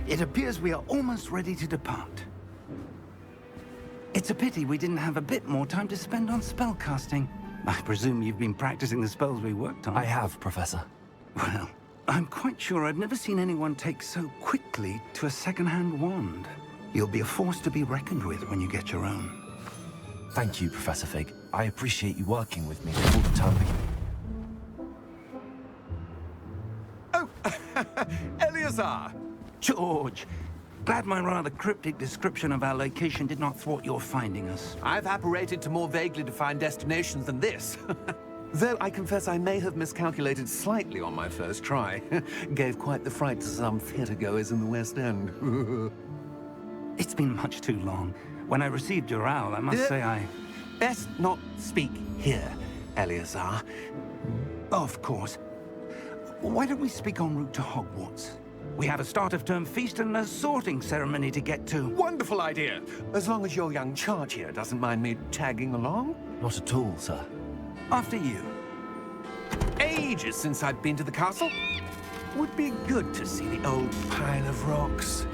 It appears we are almost ready to depart. It's a pity we didn't have a bit more time to spend on spellcasting. I presume you've been practicing the spells we worked on. I have, Professor. Well, I'm quite sure I've never seen anyone take so quickly to a second-hand wand. You'll be a force to be reckoned with when you get your own. Thank you, Professor Fig. I appreciate you working with me before the term begins. Oh, Eleazar! George! Glad my rather cryptic description of our location did not thwart your finding us. I've apparated to more vaguely defined destinations than this. Though I confess I may have miscalculated slightly on my first try. Gave quite the fright to some theatergoers in the West End. It's been much too long. When I received your owl, I must say I... Best not speak here, Eleazar. Of course. Why don't we speak en route to Hogwarts? We have a start-of-term feast and a sorting ceremony to get to. Wonderful idea! As long as your young charge here doesn't mind me tagging along. Not at all, sir. After you. Ages since I've been to the castle. Would be good to see the old pile of rocks.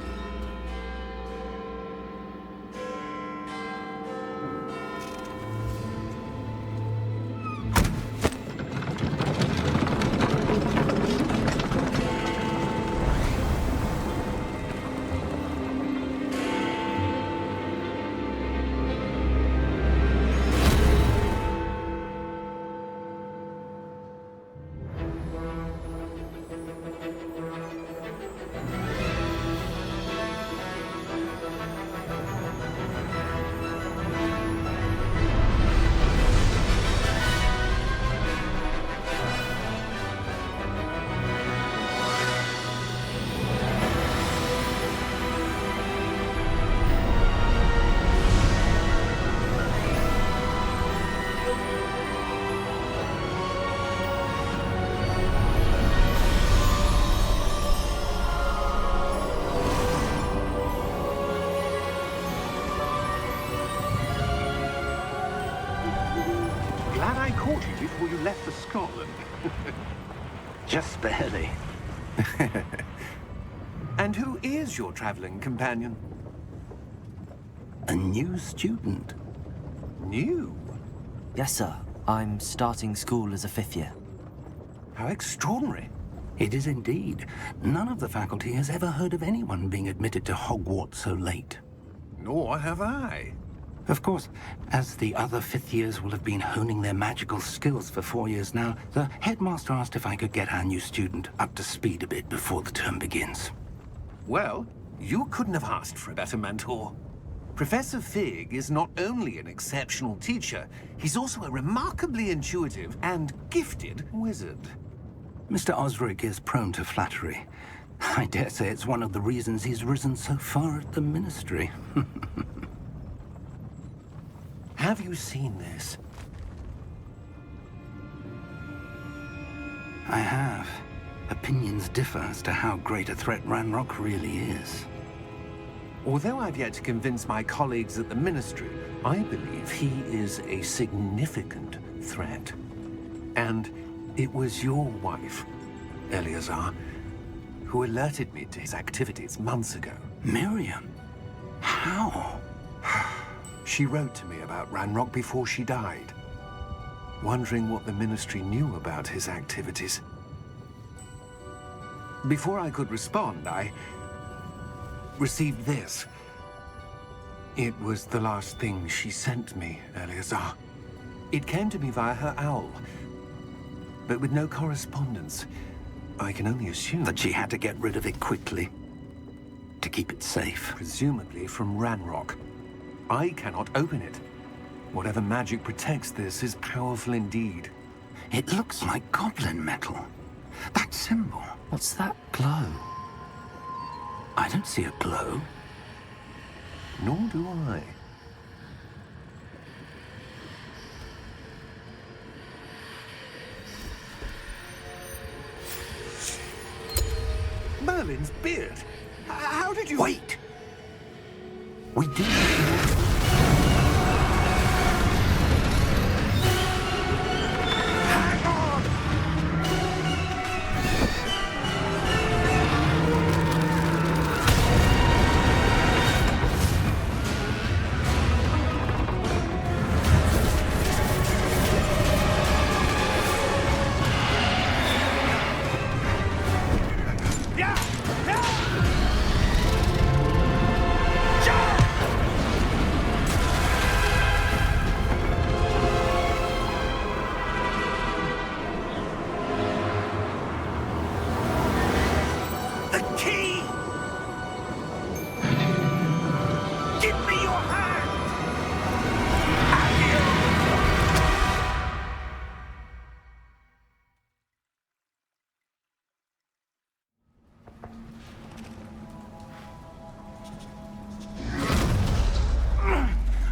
Glad I caught you before you left for Scotland. Just barely. And who is your traveling companion? A new student. New? Yes, sir. I'm starting school as a 5th year. How extraordinary. It is indeed. None of the faculty has ever heard of anyone being admitted to Hogwarts so late. Nor have I. Of course, as the other 5th years will have been honing their magical skills for 4 years now, the headmaster asked if I could get our new student up to speed a bit before the term begins. Well, you couldn't have asked for a better mentor. Professor Fig is not only an exceptional teacher, he's also a remarkably intuitive and gifted wizard. Mr. Osric is prone to flattery. I dare say it's one of the reasons he's risen so far at the Ministry. Have you seen this? I have. Opinions differ as to how great a threat Ranrock really is. Although I've yet to convince my colleagues at the Ministry, I believe he is a significant threat. And it was your wife, Eleazar, who alerted me to his activities months ago. Miriam? How? She wrote to me about Ranrock before she died, wondering what the Ministry knew about his activities. Before I could respond, I received this. It was the last thing she sent me, Eleazar. It came to me via her owl, but with no correspondence. I can only assume That she had to get rid of it quickly, to keep it safe. presumably from Ranrock. I cannot open it. Whatever magic protects this is powerful indeed. It looks like goblin metal. That symbol. What's that glow? I don't see a glow. Nor do I. Merlin's beard. How did you... Wait! We didn't...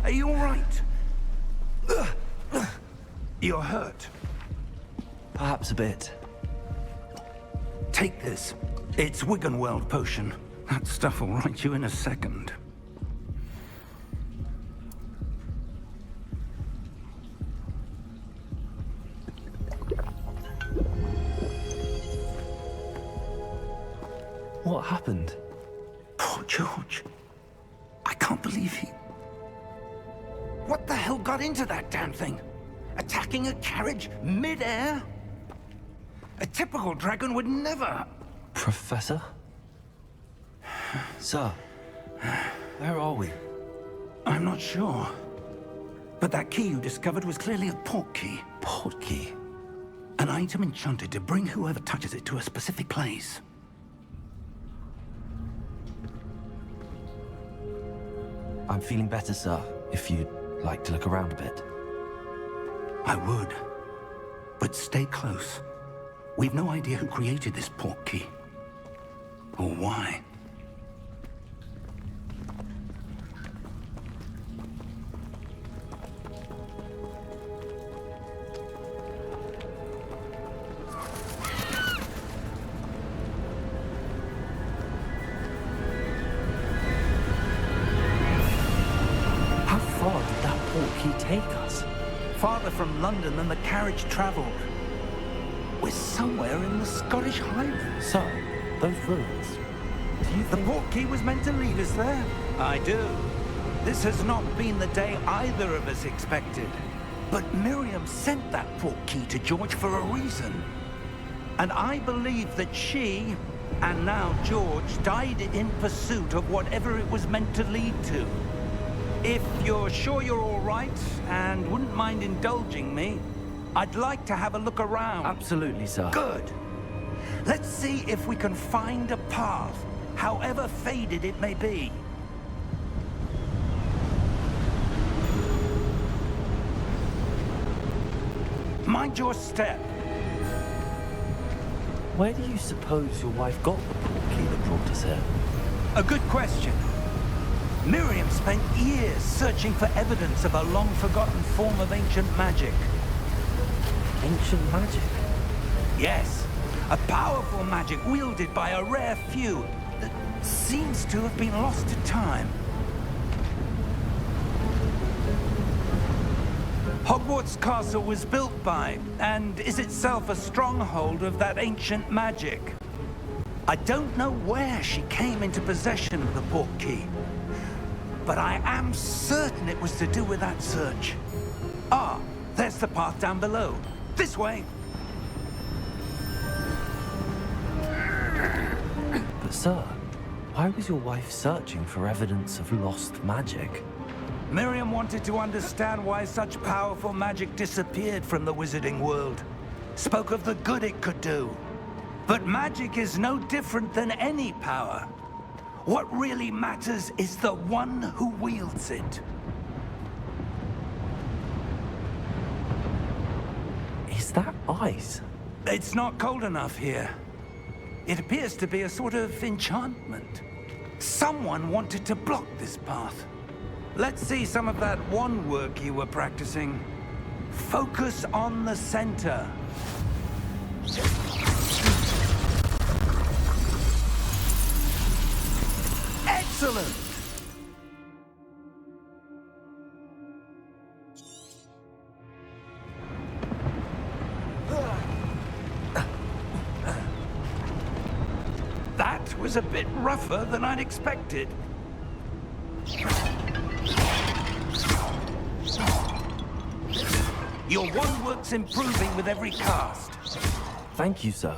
Are you all right? You're hurt. Perhaps a bit. Take this. It's Wiggenweld potion. That stuff will right you in a second. What happened? Poor George. I can't believe he... What the hell got into that damn thing? Attacking a carriage mid-air? A typical dragon would never... Professor? Sir, where are we? I'm not sure. But that key you discovered was clearly a portkey. Portkey? An item enchanted to bring whoever touches it to a specific place. I'm feeling better, sir, if you'd like to look around a bit. I would. But stay close. We've no idea who created this portkey. Or why. How far did that portkey take us? Farther from London than the carriage traveled. We're somewhere in the Scottish Highlands. Sir, those ruins. Do you The think... portkey was meant to lead us there. I do. This has not been the day either of us expected. But Miriam sent that portkey to George for a reason. And I believe that she, and now George, died in pursuit of whatever it was meant to lead to. If you're sure you're all right, and wouldn't mind indulging me, I'd like to have a look around. Absolutely, sir. Good. Let's see if we can find a path, however faded it may be. Mind your step. Where do you suppose your wife got the portkey that brought us here? A good question. Miriam spent years searching for evidence of a long-forgotten form of ancient magic. Ancient magic? Yes, a powerful magic wielded by a rare few that seems to have been lost to time. Hogwarts Castle was built by, and is itself a stronghold of that ancient magic. I don't know where she came into possession of the portkey, but I am certain it was to do with that search. Ah, there's the path down below. This way. But sir, why was your wife searching for evidence of lost magic? Miriam wanted to understand why such powerful magic disappeared from the wizarding world. Spoke of the good it could do. But magic is no different than any power. What really matters is the one who wields it. Is that ice? It's not cold enough here. It appears to be a sort of enchantment. Someone wanted to block this path. Let's see some of that wand work you were practicing. Focus on the center. Excellent! That was a bit rougher than I'd expected. Your wand work's improving with every cast. Thank you, sir.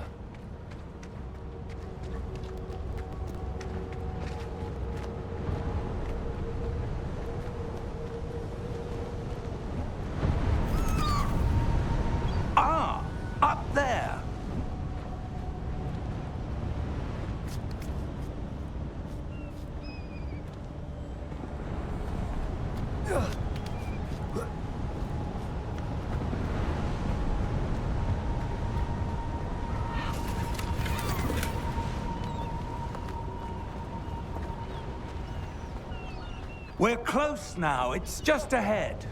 Ah, up there. We're close now. It's just ahead.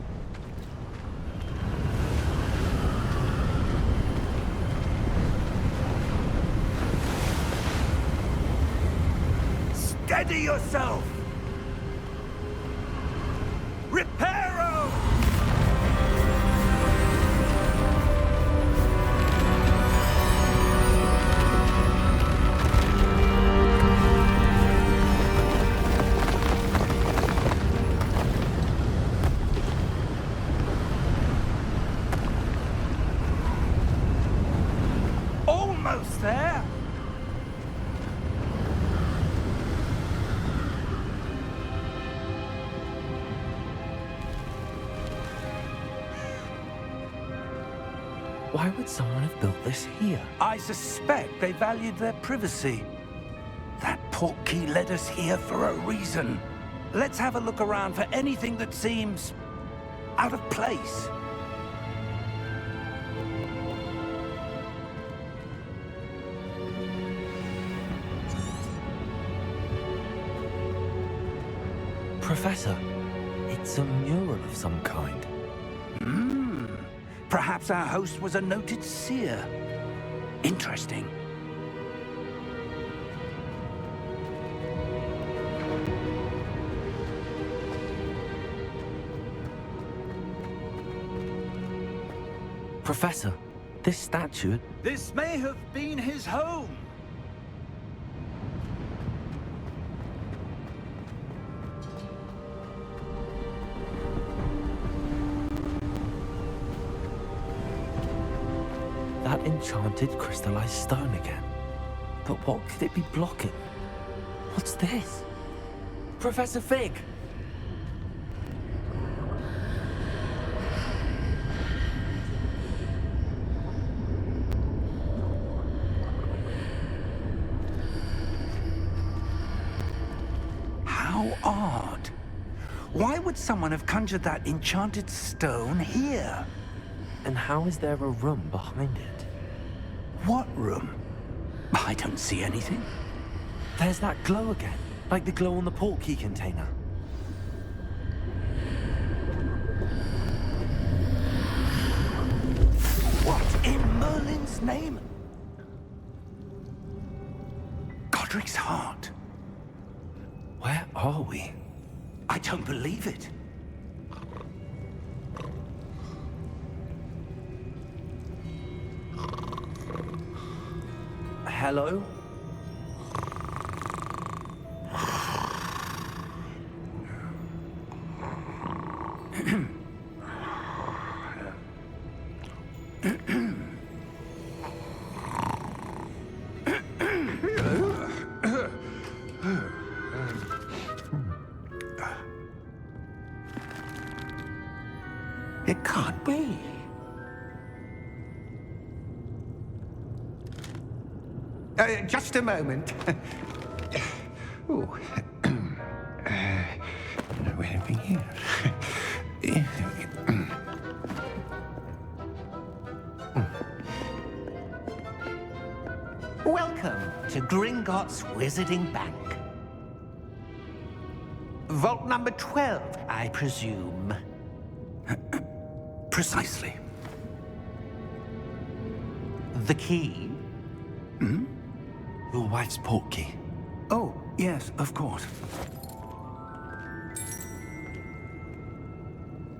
Steady yourself! Reparo! Almost there! Why would someone have built this here? I suspect they valued their privacy. That Portkey led us here for a reason. Let's have a look around for anything that seems out of place. Professor, it's a mural of some kind. Perhaps our host was a noted seer. Interesting. Professor, this statue... This may have been his home. That enchanted crystallized stone again. But what could it be blocking? What's this? Professor Fig! How odd. Why would someone have conjured that enchanted stone here? And how is there a room behind it? What room? I don't see anything. There's that glow again, like the glow on the Portkey container. What in Merlin's name? Godric's heart. Where are we? I don't believe it. Hello? It can't be. Just a moment. Oh. Where are we here? Gringotts Wizarding Bank. Vault number 12, I presume. Precisely. The key? Your wife's portkey. Oh, yes, of course.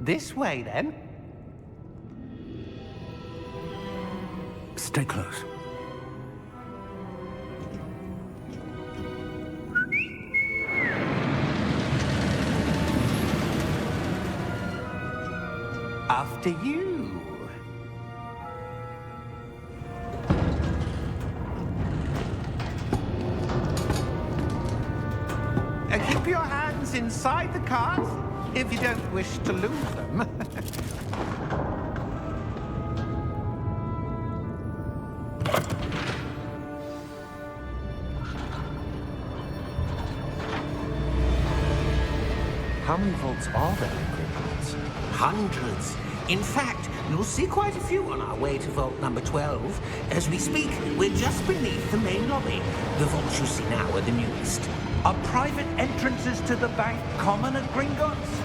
This way, then. Stay close. After you. Keep your hands inside the cart if you don't wish to lose them. How many vaults are there in Gringotts? Hundreds. In fact, you'll see quite a few on our way to vault number 12. As we speak, we're just beneath the main lobby. The vaults you see now are the newest. Are private entrances to the bank common at Gringotts?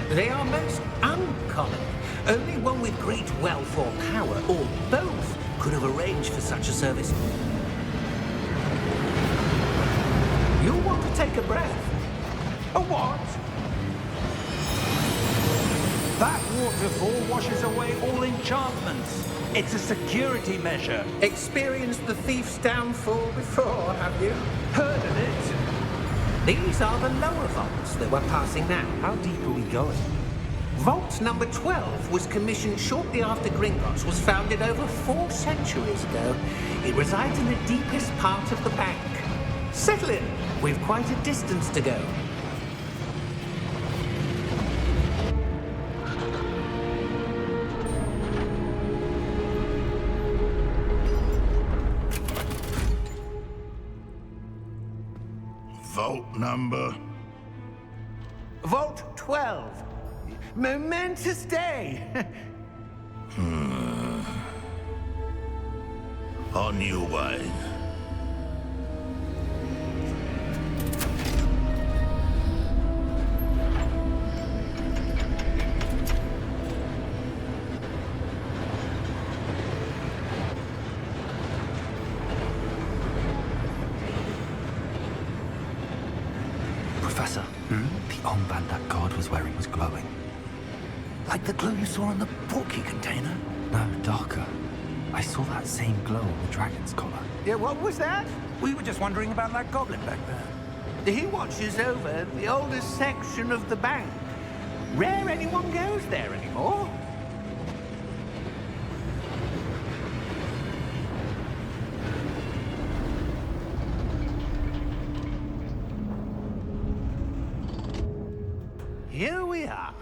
They are most uncommon. Only one with great wealth or power, or both, could have arranged for such a service. You'll want to take a breath. A what? That waterfall washes away all enchantments. It's a security measure. Experienced the thief's downfall before, have you? Heard of it? These are the lower vaults that we're passing now. How deep are we going? Vault number 12 was commissioned shortly after Gringotts was founded over 4 centuries ago. It resides in the deepest part of the bank. Settle in. We've quite a distance to go. Vault number? Vault 12. Momentous day. On your way. Professor, the armband that guard was wearing was glowing. Like the glow you saw on the Portkey container? No, darker. I saw that same glow on the dragon's collar. Yeah, what was that? We were just wondering about that goblin back there. He watches over the oldest section of the bank. Rare anyone goes there anymore. Here we are.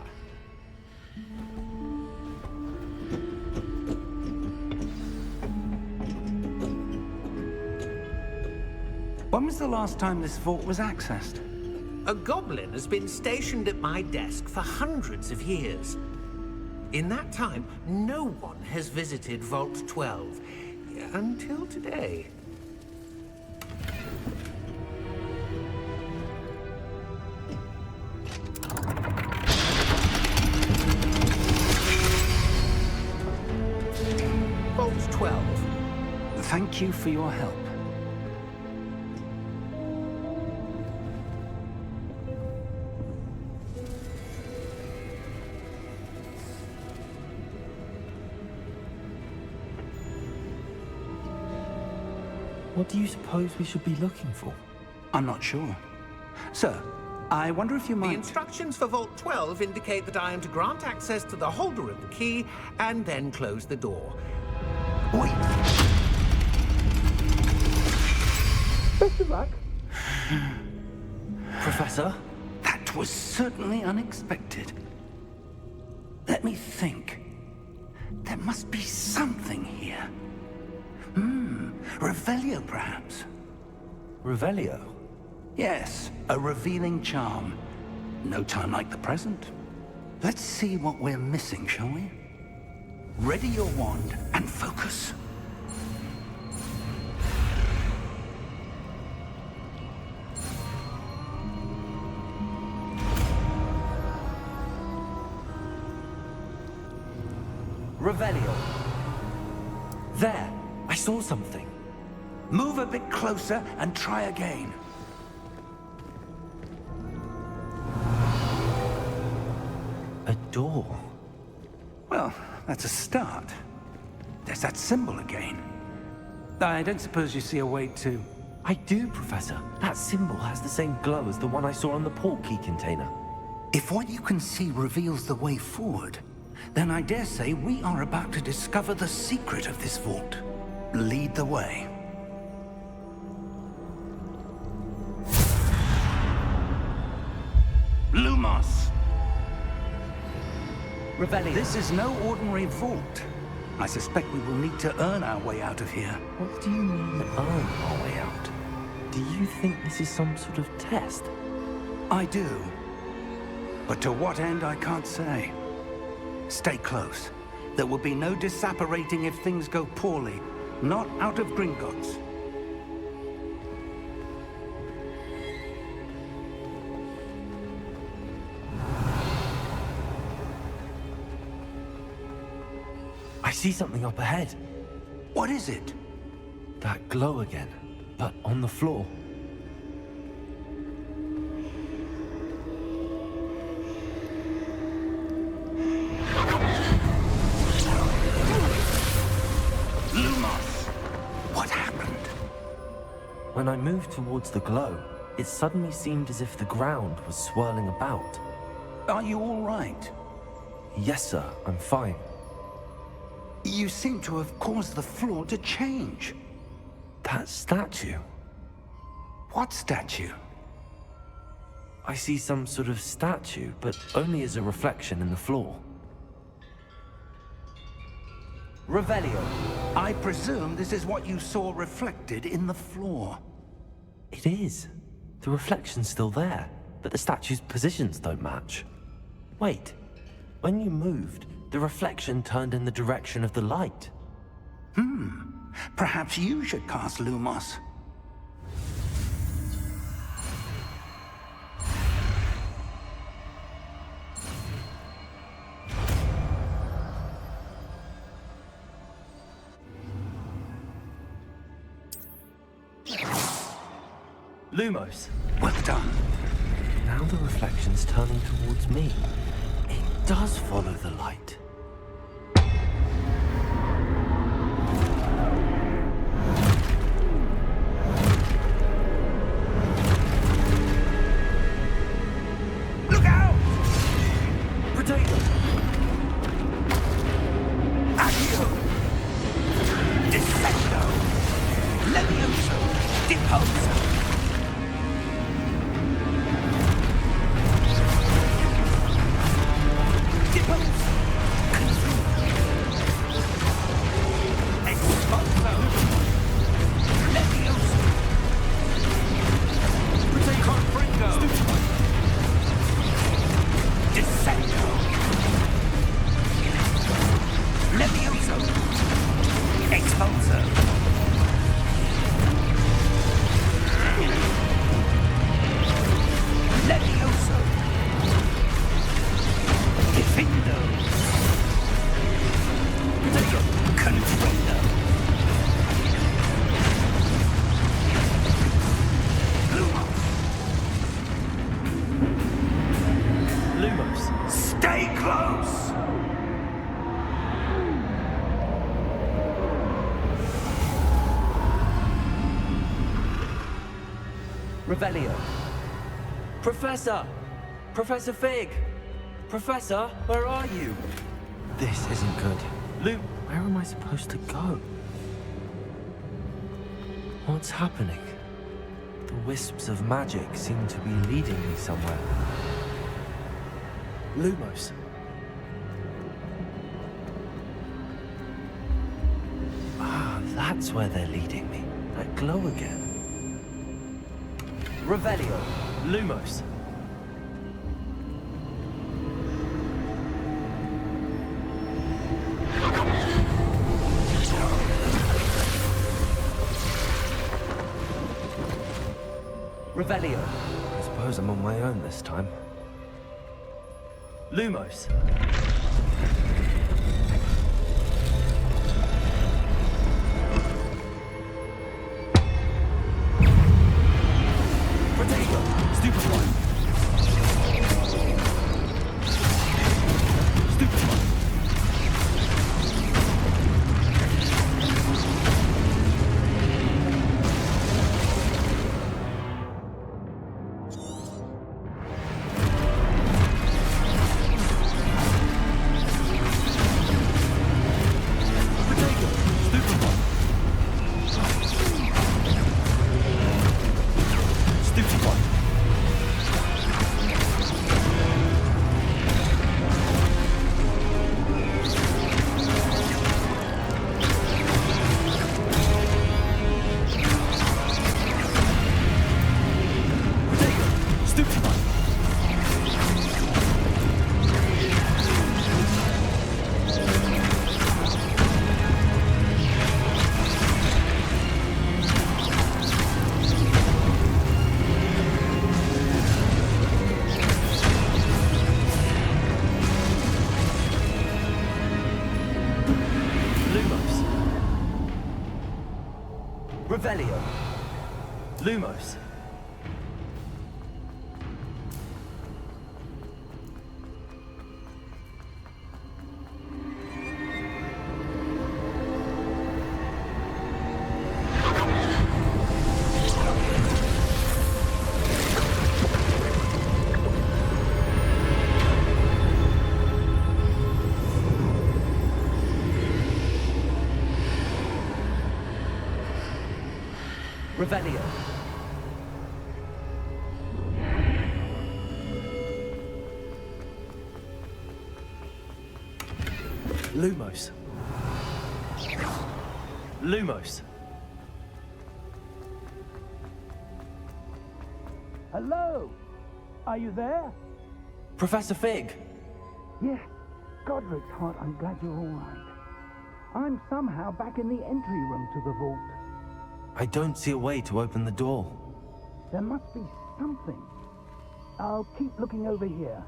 When was the last time this vault was accessed? A goblin has been stationed at my desk for hundreds of years. In that time, no one has visited Vault 12. Until today. Vault 12. Thank you for your help. What do you suppose we should be looking for? I'm not sure. Sir, I wonder if you The might... instructions for Vault 12 indicate that I am to grant access to the holder of the key and then close the door. Wait! Best of luck. Professor? That was certainly unexpected. Let me think. There must be something here. Revelio, perhaps? Revelio? Yes, a revealing charm. No time like the present. Let's see what we're missing, shall we? Ready your wand and focus. Revelio. There, I saw something. Move a bit closer and try again. A door. Well, that's a start. There's that symbol again. I don't suppose you see a way to... I do, Professor. That symbol has the same glow as the one I saw on the Portkey container. If what you can see reveals the way forward, then I dare say we are about to discover the secret of this vault. Lead the way. Lumos! Revelio. This is no ordinary vault. I suspect we will need to earn our way out of here. What do you mean, earn our way out? Do you think this is some sort of test? I do. But to what end, I can't say. Stay close. There will be no disapparating if things go poorly. Not out of Gringotts. I see something up ahead. What is it? That glow again, but on the floor. Lumos! What happened? When I moved towards the glow, it suddenly seemed as if the ground was swirling about. Are you all right? Yes, sir, I'm fine. You seem to have caused the floor to change. That statue. What statue? I see some sort of statue, but only as a reflection in the floor. Revelio. I presume this is what you saw reflected in the floor. It is. The reflection's still there, but the statue's positions don't match. Wait. When you moved, the reflection turned in the direction of the light. Perhaps you should cast Lumos. Lumos. Well done. Now the reflection's turning towards me. It does follow the light. Look out! Potato! Accio! Descendo! Levioso! Deposo! Revelio. Professor! Professor Fig! Professor, where are you? This isn't good. Luke, where am I supposed to go? What's happening? The wisps of magic seem to be leading me somewhere. Lumos. Ah, that's where they're leading me. That glow again. Revelio. Lumos. Revelio. I suppose I'm on my own this time. Lumos. Revelio. Lumos. Revelio. Lumos. Lumos. Hello? Are you there? Professor Fig. Yes. Godric's heart, I'm glad you're all right. I'm somehow back in the entry room to the vault. I don't see a way to open the door. There must be something. I'll keep looking over here.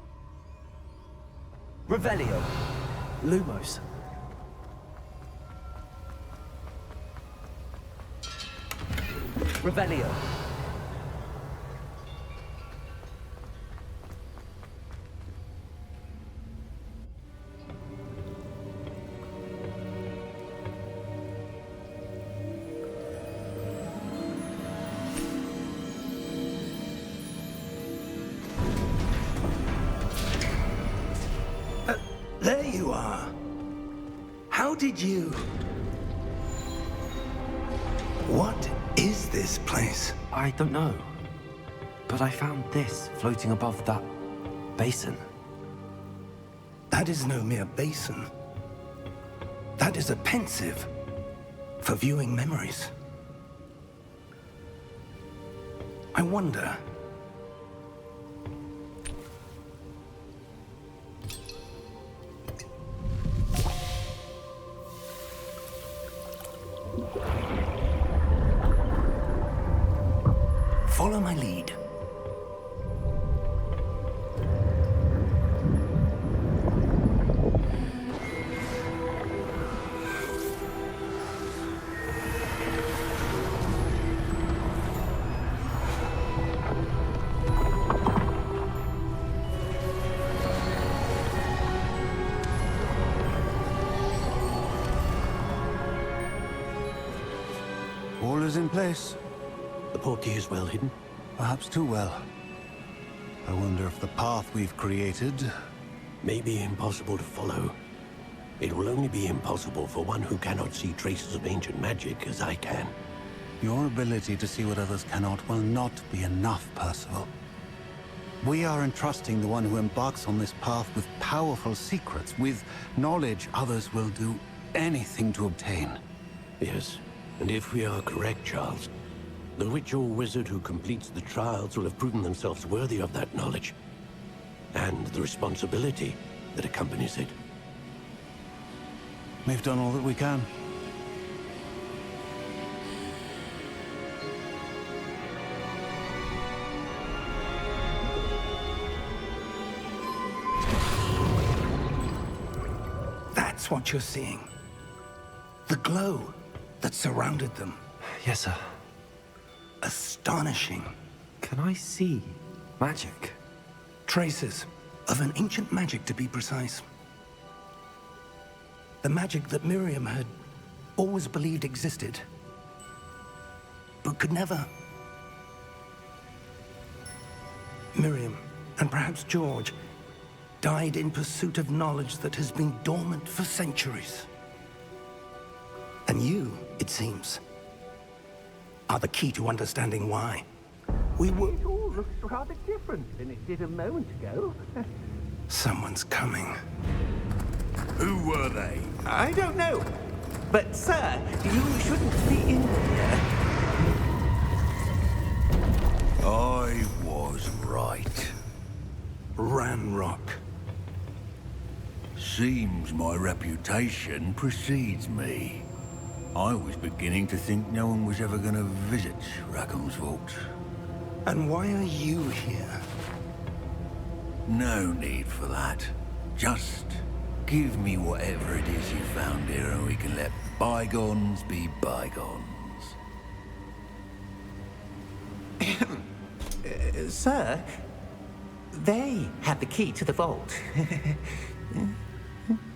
Revelio. Lumos. Revelio. There you are. How did you... What is this place? I don't know. But I found this floating above that basin. That is no mere basin. That is a pensive for viewing memories. I wonder... Follow my lead. All is in place. The portkey is well hidden. Perhaps too well. I wonder if the path we've created... May be impossible to follow. It will only be impossible for one who cannot see traces of ancient magic as I can. Your ability to see what others cannot will not be enough, Percival. We are entrusting the one who embarks on this path with powerful secrets, with knowledge others will do anything to obtain. Yes, and if we are correct, Charles, the witch or wizard who completes the trials will have proven themselves worthy of that knowledge, and the responsibility that accompanies it. We've done all that we can. That's what you're seeing. The glow that surrounded them. Yes, sir. Astonishing. Can I see magic? Traces of an ancient magic, to be precise. The magic that Miriam had always believed existed, but could never. Miriam, and perhaps George, died in pursuit of knowledge that has been dormant for centuries. And you, it seems, are the key to understanding why. We were... It all looks rather different than it did a moment ago. Someone's coming. Who were they? I don't know. But, sir, you shouldn't be in here. I was right. Ranrock. Seems my reputation precedes me. I was beginning to think no one was ever gonna visit Rackham's vault. And why are you here? No need for that. Just give me whatever it is you found here and we can let bygones be bygones. Sir, they have the key to the vault.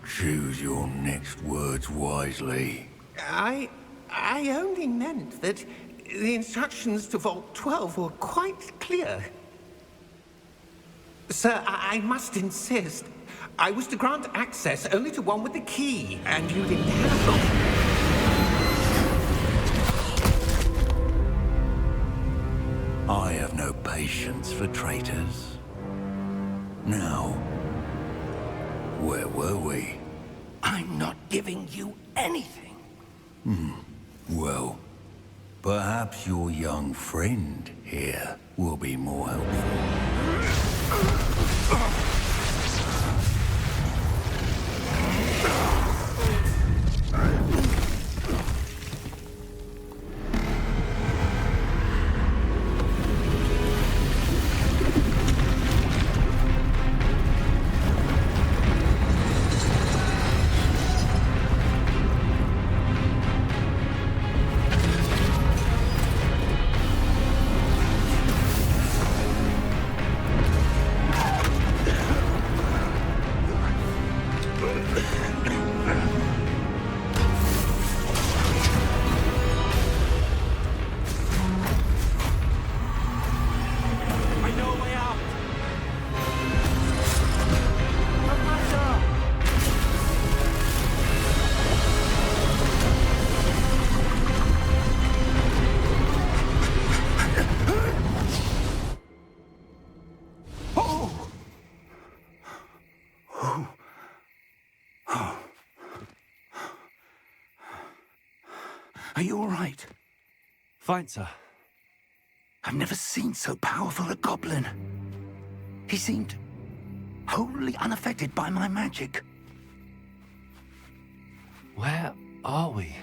Choose your next words wisely. I only meant that the instructions to Vault 12 were quite clear. Sir, I must insist. I was to grant access only to one with the key, and you didn't have them. I have no patience for traitors. Now, where were we? I'm not giving you anything. Well, perhaps your young friend here will be more helpful. Are you all right? Fine, sir. I've never seen so powerful a goblin. He seemed wholly unaffected by my magic. Where are we?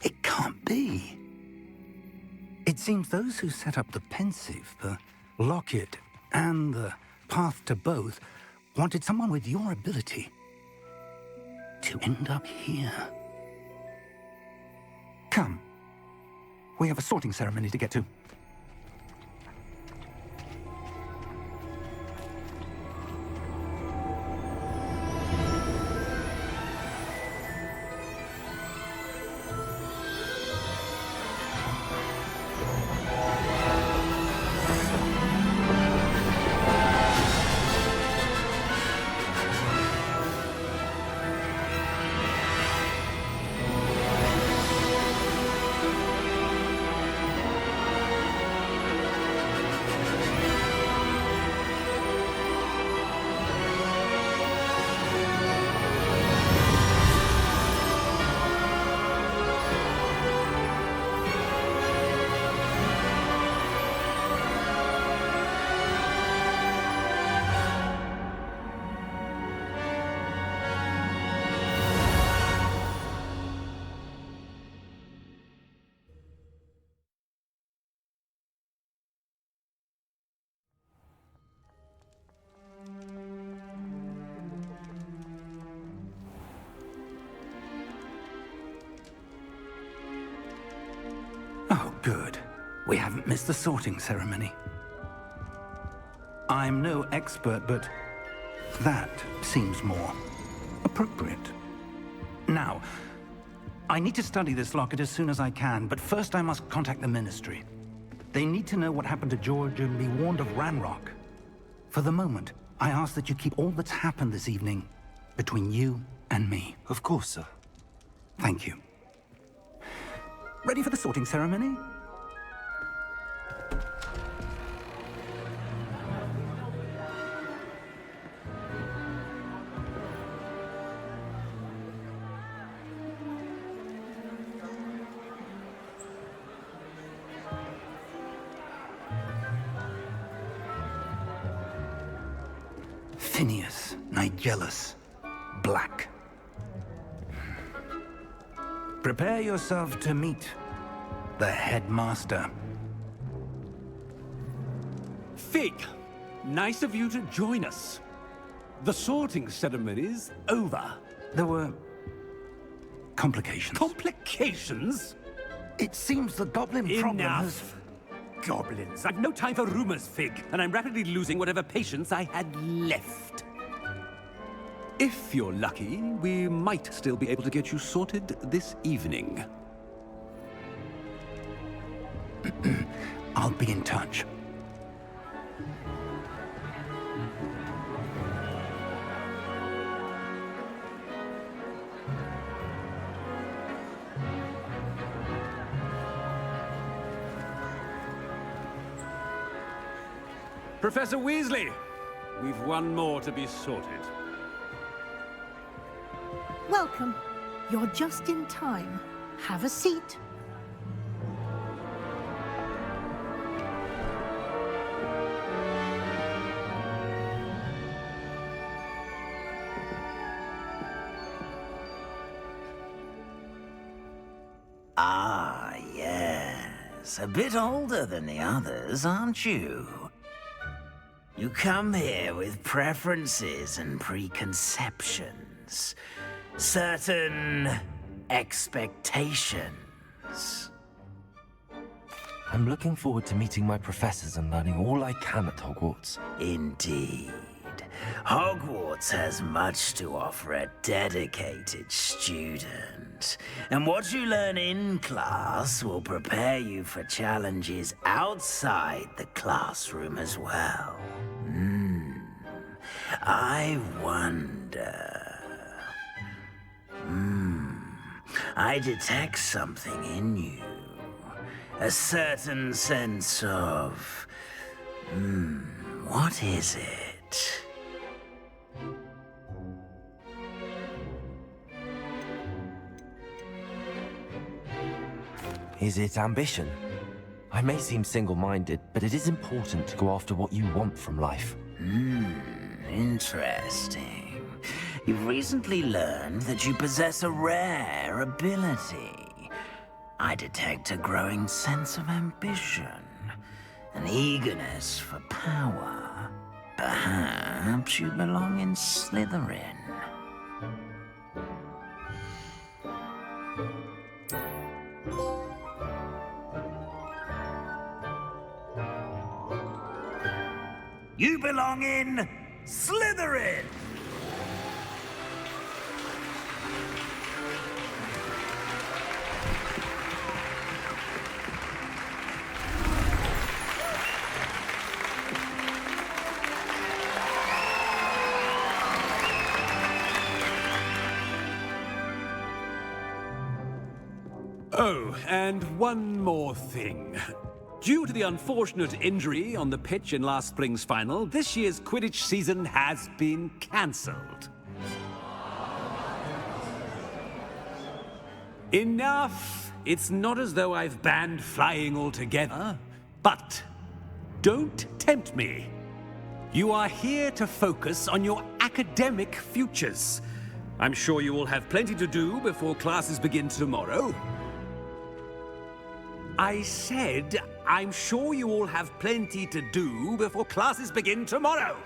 It can't be. It seems those who set up the pensive, the locket, and the path to both wanted someone with your ability to end up here. Come. We have a sorting ceremony to get to. Oh, good. We haven't missed the sorting ceremony. I'm no expert, but that seems more appropriate. Now, I need to study this locket as soon as I can, but first I must contact the Ministry. They need to know what happened to George and be warned of Ranrock. For the moment, I ask that you keep all that's happened this evening between you and me. Of course, sir. Thank you. Ready for the sorting ceremony? Phineas, Nigellus, Black. Prepare yourself to meet the headmaster. Fig, nice of you to join us. The sorting ceremony's over. There were complications. Complications? It seems the goblin problem has... Enough! Goblins. I've no time for rumors, Fig, and I'm rapidly losing whatever patience I had left. If you're lucky, we might still be able to get you sorted this evening. I'll be in touch. Professor Weasley, we've one more to be sorted. Welcome. You're just in time. Have a seat. Ah, yes. A bit older than the others, aren't you? You come here with preferences and preconceptions. Certain expectations. I'm looking forward to meeting my professors and learning all I can at Hogwarts. Indeed. Hogwarts has much to offer a dedicated student. And what you learn in class will prepare you for challenges outside the classroom as well. I wonder... I detect something in you. A certain sense of... what is it? Is it ambition? I may seem single-minded, but it is important to go after what you want from life. Interesting. You've recently learned that you possess a rare ability. I detect a growing sense of ambition, an eagerness for power. Perhaps you belong in Slytherin. You belong in Slytherin! Oh, and one more thing. Due to the unfortunate injury on the pitch in last spring's final, this year's Quidditch season has been cancelled. Enough! It's not as though I've banned flying altogether, but don't tempt me. You are here to focus on your academic futures. I'm sure you will have plenty to do before classes begin tomorrow. I said, I'm sure you all have plenty to do before classes begin tomorrow.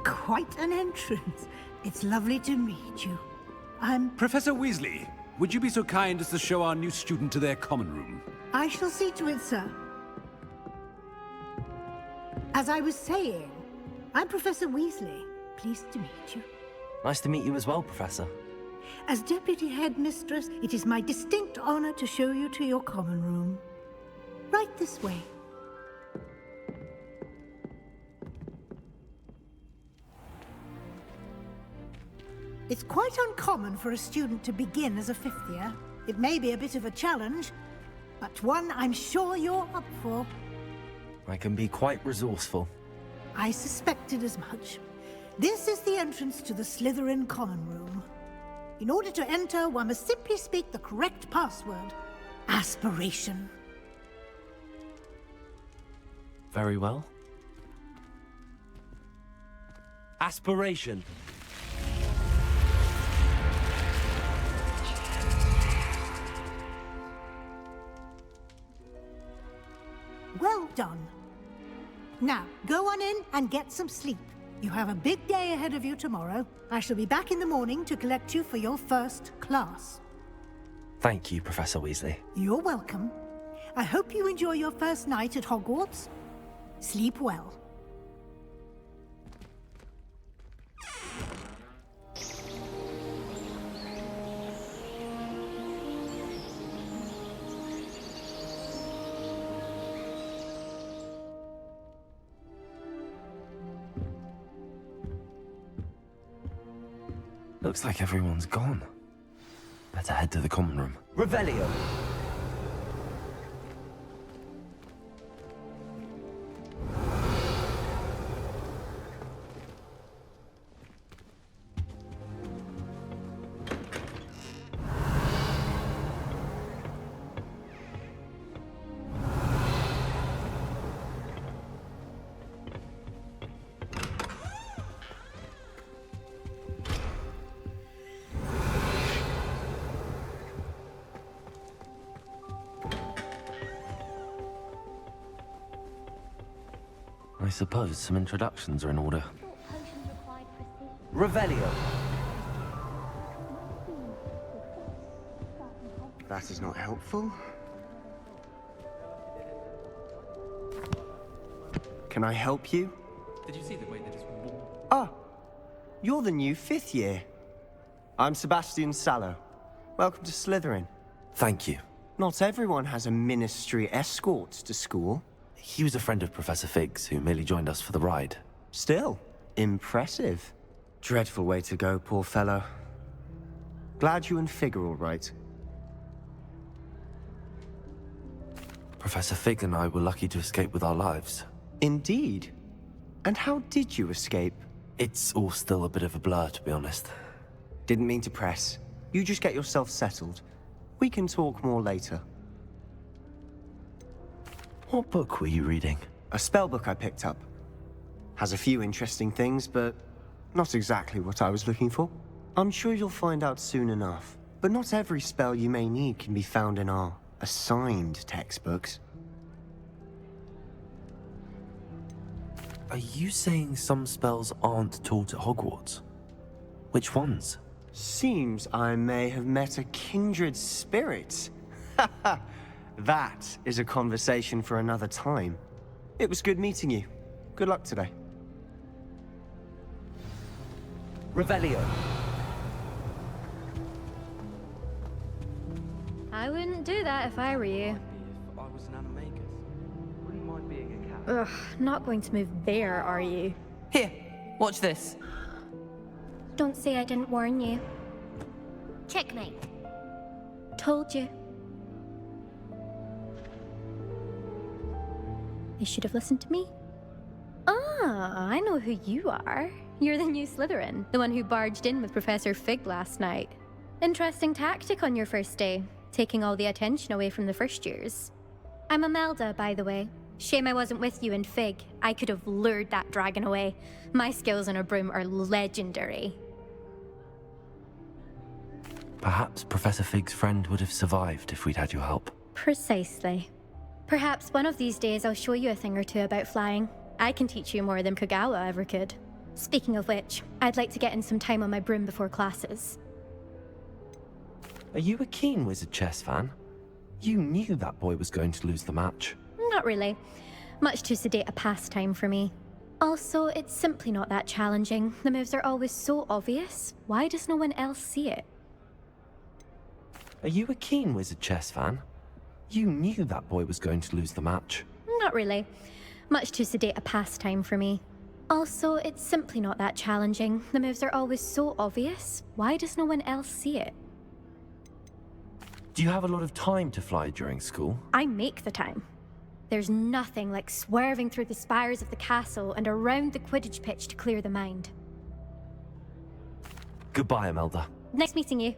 Quite an entrance. It's lovely to meet you. Professor Weasley, would you be so kind as to show our new student to their common room? I shall see to it, sir. As I was saying, I'm Professor Weasley. Pleased to meet you. Nice to meet you as well, Professor. As Deputy Headmistress, it is my distinct honor to show you to your common room. Right this way. It's quite uncommon for a student to begin as a fifth year. It may be a bit of a challenge, but one I'm sure you're up for. I can be quite resourceful. I suspected as much. This is the entrance to the Slytherin common room. In order to enter, one must simply speak the correct password. Aspiration. Very well. Aspiration. Well done. Now, go on in and get some sleep. You have a big day ahead of you tomorrow. I shall be back in the morning to collect you for your first class. Thank you, Professor Weasley. You're welcome. I hope you enjoy your first night at Hogwarts. Sleep well. Looks like everyone's gone. Better head to the common room. Revelio! I suppose some introductions are in order. Revelio! That is not helpful. Can I help you? Did you see the way they just walked? Ah, you're the new 5th year. I'm Sebastian Sallow. Welcome to Slytherin. Thank you. Not everyone has a ministry escort to school. He was a friend of Professor Fig's who merely joined us for the ride. Still, impressive. Dreadful way to go, poor fellow. Glad you and Fig are all right. Professor Fig and I were lucky to escape with our lives. Indeed. And how did you escape? It's all still a bit of a blur, to be honest. Didn't mean to press. You just get yourself settled. We can talk more later. What book were you reading? A spell book I picked up. Has a few interesting things, but not exactly what I was looking for. I'm sure you'll find out soon enough. But not every spell you may need can be found in our assigned textbooks. Are you saying some spells aren't taught at Hogwarts? Which ones? Seems I may have met a kindred spirit. Haha. That is a conversation for another time. It was good meeting you. Good luck today. Revelio. I wouldn't do that if I were you. If I was an animagus, wouldn't mind being a cat. Ugh, not going to move there, are you? Here, watch this. Don't say I didn't warn you. Checkmate. Told you. They should have listened to me. Ah, I know who you are. You're the new Slytherin, the one who barged in with Professor Fig last night. Interesting tactic on your first day, taking all the attention away from the first years. I'm Imelda, by the way. Shame I wasn't with you in Fig. I could have lured that dragon away. My skills on a broom are legendary. Perhaps Professor Fig's friend would have survived if we'd had your help. Precisely. Perhaps one of these days I'll show you a thing or two about flying. I can teach you more than Kogawa ever could. Speaking of which, I'd like to get in some time on my broom before classes. Are you a keen Wizard chess fan? You knew that boy was going to lose the match. Not really. Much too sedate a pastime for me. Also, it's simply not that challenging. The moves are always so obvious. Why does no one else see it? Are you a keen Wizard chess fan? You knew that boy was going to lose the match. Not really. Much too sedate a pastime for me. Also, it's simply not that challenging. The moves are always so obvious. Why does no one else see it? Do you have a lot of time to fly during school? I make the time. There's nothing like swerving through the spires of the castle and around the Quidditch pitch to clear the mind. Goodbye, Imelda. Nice meeting you.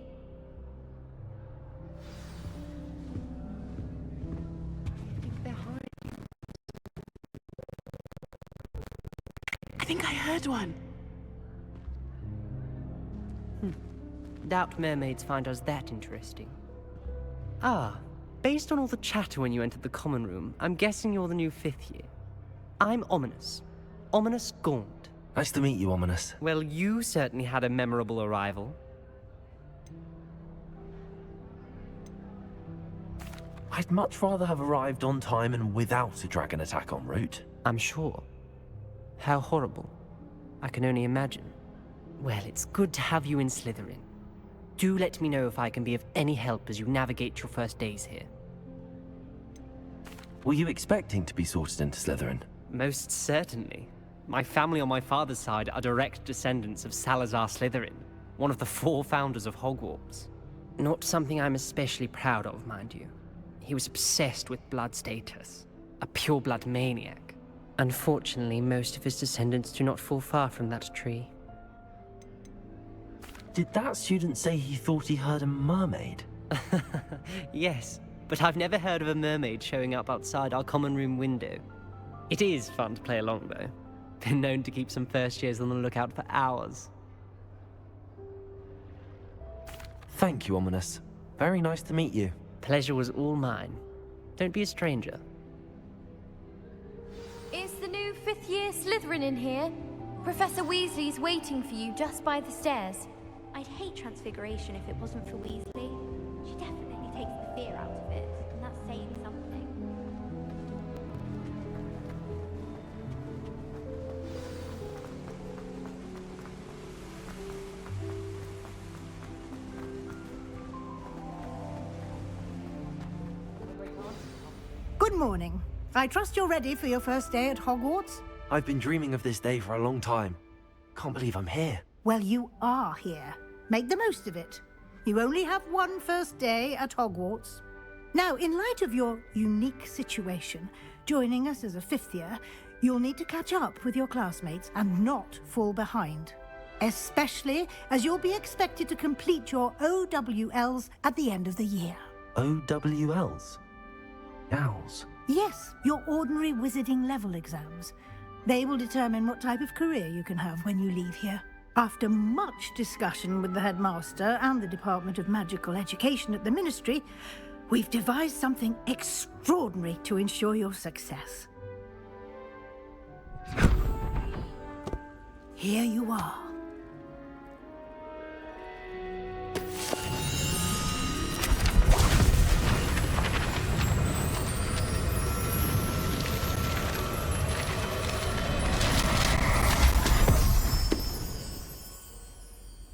think I heard one. Doubt mermaids find us that interesting. Ah, based on all the chatter when you entered the common room, I'm guessing you're the new 5th year. I'm Ominous. Ominous Gaunt. Nice to meet you, Ominous. Well, you certainly had a memorable arrival. I'd much rather have arrived on time and without a dragon attack en route. I'm sure. How horrible. I can only imagine. Well, it's good to have you in Slytherin. Do let me know if I can be of any help as you navigate your first days here. Were you expecting to be sorted into Slytherin? Most certainly. My family on my father's side are direct descendants of Salazar Slytherin, one of the 4 founders of Hogwarts. Not something I'm especially proud of, mind you. He was obsessed with blood status, a pure-blood maniac. Unfortunately, most of his descendants do not fall far from that tree. Did that student say he thought he heard a mermaid? Yes, but I've never heard of a mermaid showing up outside our common room window. It is fun to play along, though. Been known to keep some first years on the lookout for hours. Thank you, Ominous. Very nice to meet you. Pleasure was all mine. Don't be a stranger. Is the new 5th year Slytherin in here? Professor Weasley's waiting for you just by the stairs. I'd hate Transfiguration if it wasn't for Weasley. She definitely takes the fear out of it, and that's saying something. Good morning. I trust you're ready for your first day at Hogwarts? I've been dreaming of this day for a long time. Can't believe I'm here. Well, you are here. Make the most of it. You only have one first day at Hogwarts. Now, in light of your unique situation, joining us as a 5th year, you'll need to catch up with your classmates and not fall behind. Especially as you'll be expected to complete your OWLs at the end of the year. OWLs? Owls? Yes, your ordinary wizarding level exams. They will determine what type of career you can have when you leave here. After much discussion with the headmaster and the Department of Magical Education at the Ministry, we've devised something extraordinary to ensure your success. Here you are.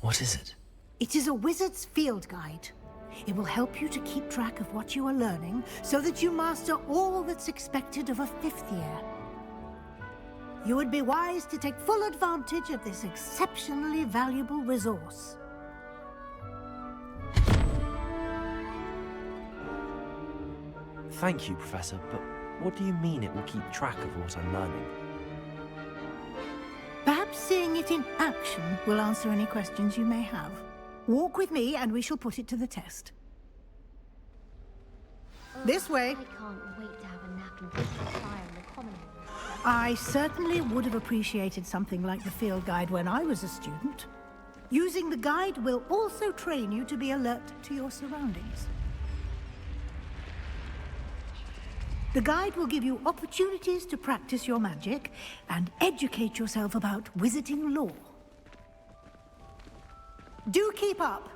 What is it? It is a wizard's field guide. It will help you to keep track of what you are learning so that you master all that's expected of a 5th year. You would be wise to take full advantage of this exceptionally valuable resource. Thank you, Professor, but what do you mean it will keep track of what I'm learning? Perhaps seeing it in action will answer any questions you may have. Walk with me and we shall put it to the test. This way. I can't wait to have a nap and put the fire in the common room. I certainly would have appreciated something like the field guide when I was a student. Using the guide will also train you to be alert to your surroundings. The guide will give you opportunities to practice your magic and educate yourself about wizarding lore. Do keep up!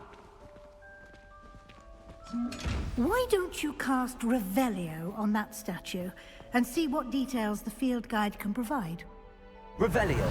Why don't you cast Revelio on that statue and see what details the field guide can provide? Revelio!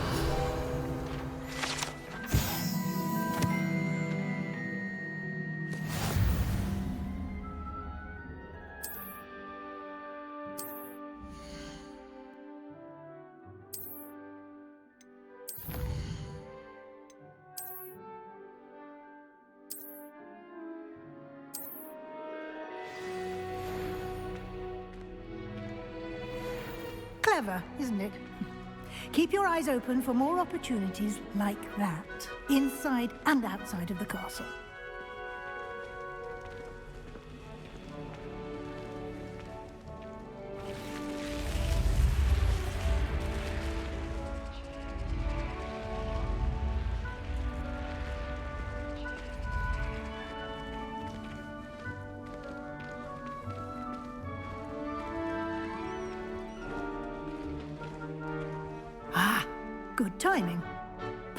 Clever, isn't it? Keep your eyes open for more opportunities like that, inside and outside of the castle. Good timing.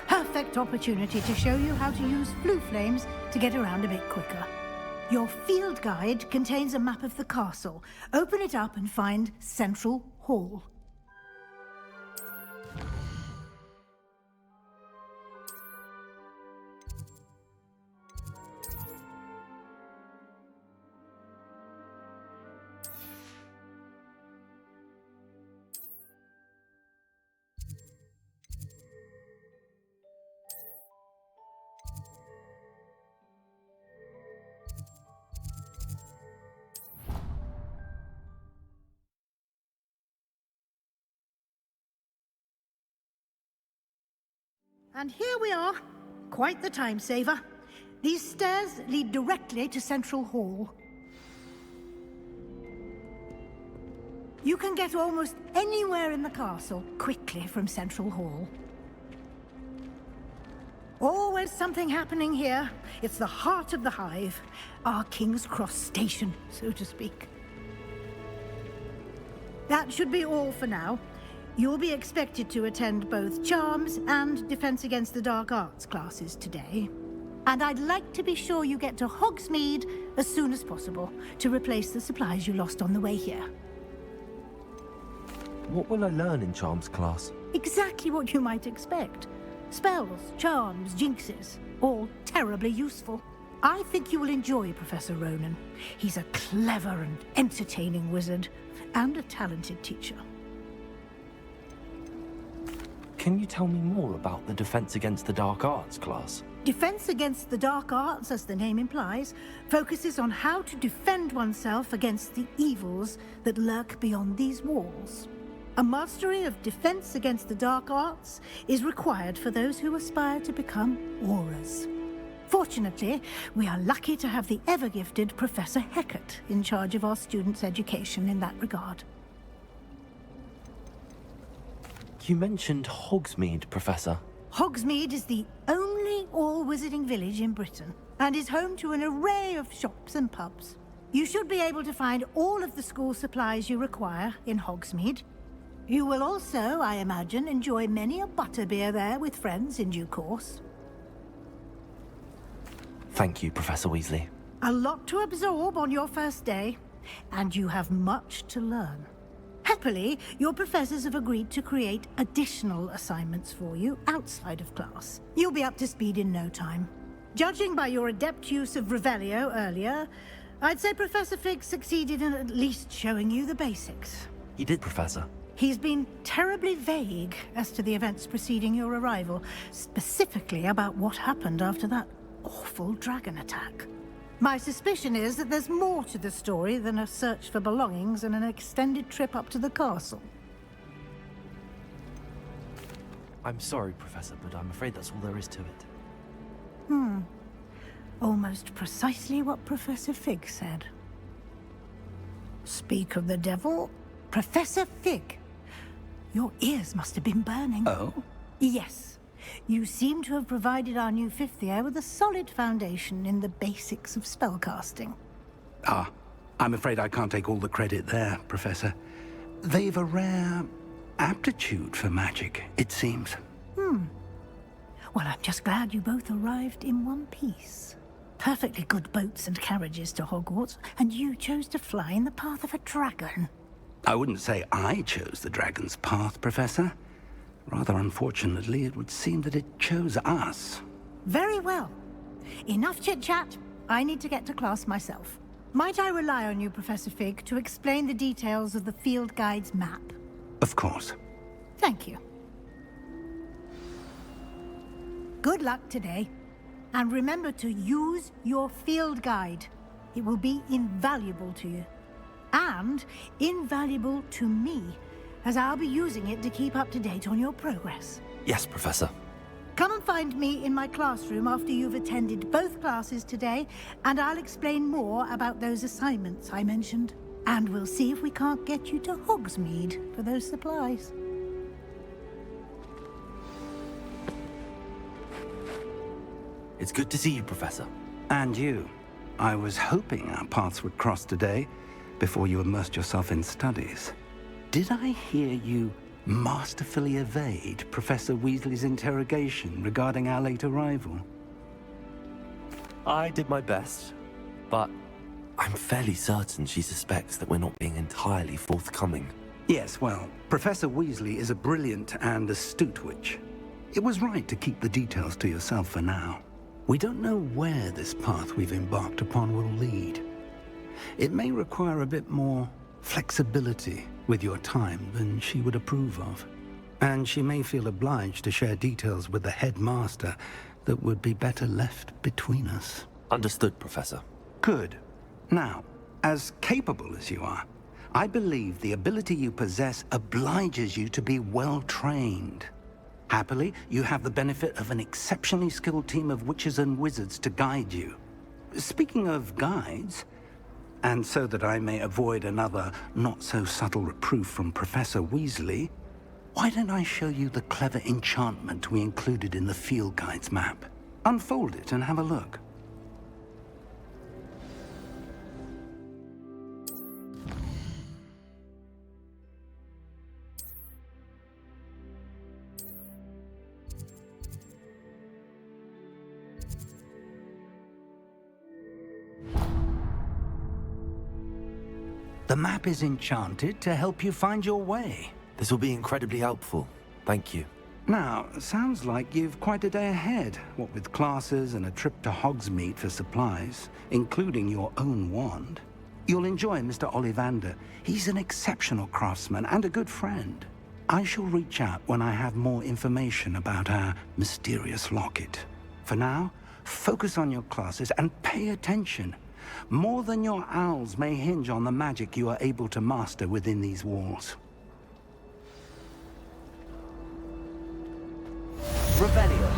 Perfect opportunity to show you how to use flue flames to get around a bit quicker. Your field guide contains a map of the castle. Open it up and find Central Hall. And here we are. Quite the time saver. These stairs lead directly to Central Hall. You can get almost anywhere in the castle quickly from Central Hall. Always something happening here. It's the heart of the hive. Our King's Cross station, so to speak. That should be all for now. You'll be expected to attend both Charms and Defense Against the Dark Arts classes today. And I'd like to be sure you get to Hogsmeade as soon as possible to replace the supplies you lost on the way here. What will I learn in Charms class? Exactly what you might expect. Spells, charms, jinxes, all terribly useful. I think you will enjoy Professor Ronan. He's a clever and entertaining wizard, and a talented teacher. Can you tell me more about the Defense Against the Dark Arts class? Defense Against the Dark Arts, as the name implies, focuses on how to defend oneself against the evils that lurk beyond these walls. A mastery of Defense Against the Dark Arts is required for those who aspire to become Aurors. Fortunately, we are lucky to have the ever-gifted Professor Hecat in charge of our students' education in that regard. You mentioned Hogsmeade, Professor. Hogsmeade is the only all-wizarding village in Britain, and is home to an array of shops and pubs. You should be able to find all of the school supplies you require in Hogsmeade. You will also, I imagine, enjoy many a butterbeer there with friends in due course. Thank you, Professor Weasley. A lot to absorb on your first day, and you have much to learn. Happily, your professors have agreed to create additional assignments for you outside of class. You'll be up to speed in no time. Judging by your adept use of Revelio earlier, I'd say Professor Fig succeeded in at least showing you the basics. He did, Professor. He's been terribly vague as to the events preceding your arrival, specifically about what happened after that awful dragon attack. My suspicion is that there's more to the story than a search for belongings and an extended trip up to the castle. I'm sorry, Professor, but I'm afraid that's all there is to it. Almost precisely what Professor Fig said. Speak of the devil, Professor Fig. Your ears must have been burning. Oh? Yes. You seem to have provided our new fifth year with a solid foundation in the basics of spellcasting. Ah, I'm afraid I can't take all the credit there, Professor. They've a rare aptitude for magic, it seems. Well, I'm just glad you both arrived in one piece. Perfectly good boats and carriages to Hogwarts, and you chose to fly in the path of a dragon. I wouldn't say I chose the dragon's path, Professor. Rather unfortunately, it would seem that it chose us. Very well. Enough chit-chat. I need to get to class myself. Might I rely on you, Professor Fig, to explain the details of the field guide's map? Of course. Thank you. Good luck today. And remember to use your field guide. It will be invaluable to you. And invaluable to me, as I'll be using it to keep up to date on your progress. Yes, Professor. Come and find me in my classroom after you've attended both classes today, and I'll explain more about those assignments I mentioned. And we'll see if we can't get you to Hogsmeade for those supplies. It's good to see you, Professor. And you. I was hoping our paths would cross today, before you immersed yourself in studies. Did I hear you masterfully evade Professor Weasley's interrogation regarding our late arrival? I did my best, but I'm fairly certain she suspects that we're not being entirely forthcoming. Yes, well, Professor Weasley is a brilliant and astute witch. It was right to keep the details to yourself for now. We don't know where this path we've embarked upon will lead. It may require a bit more flexibility with your time than she would approve of. And she may feel obliged to share details with the headmaster that would be better left between us. Understood, Professor. Good. Now, as capable as you are, I believe the ability you possess obliges you to be well trained. Happily, you have the benefit of an exceptionally skilled team of witches and wizards to guide you. Speaking of guides, and so that I may avoid another not-so-subtle reproof from Professor Weasley, why don't I show you the clever enchantment we included in the field guide's map? Unfold it and have a look. The map is enchanted to help you find your way. This will be incredibly helpful. Thank you. Now, sounds like you've quite a day ahead, what with classes and a trip to Hogsmeade for supplies, including your own wand. You'll enjoy Mr. Ollivander. He's an exceptional craftsman and a good friend. I shall reach out when I have more information about our mysterious locket. For now, focus on your classes and pay attention. More than your owls may hinge on the magic you are able to master within these walls. Revelio.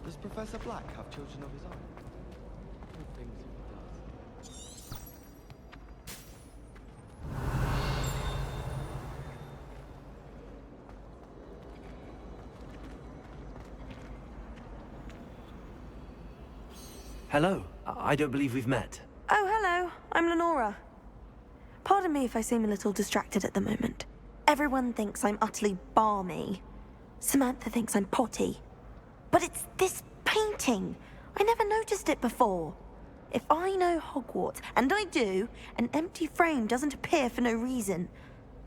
Does Professor Black have children of his own? Good things if he does. Hello. I don't believe we've met. Oh, hello. I'm Lenora. Pardon me if I seem a little distracted at the moment. Everyone thinks I'm utterly balmy. Samantha thinks I'm potty. But it's this painting. I never noticed it before. If I know Hogwarts, and I do, an empty frame doesn't appear for no reason.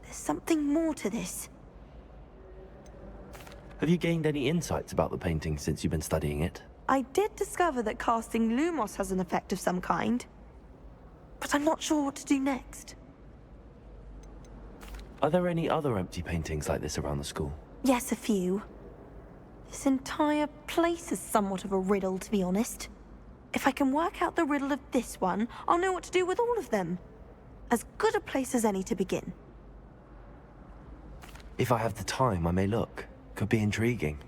There's something more to this. Have you gained any insights about the painting since you've been studying it? I did discover that casting Lumos has an effect of some kind. But I'm not sure what to do next. Are there any other empty paintings like this around the school? Yes, a few. This entire place is somewhat of a riddle, to be honest. If I can work out the riddle of this one, I'll know what to do with all of them. As good a place as any to begin. If I have the time, I may look. Could be intriguing.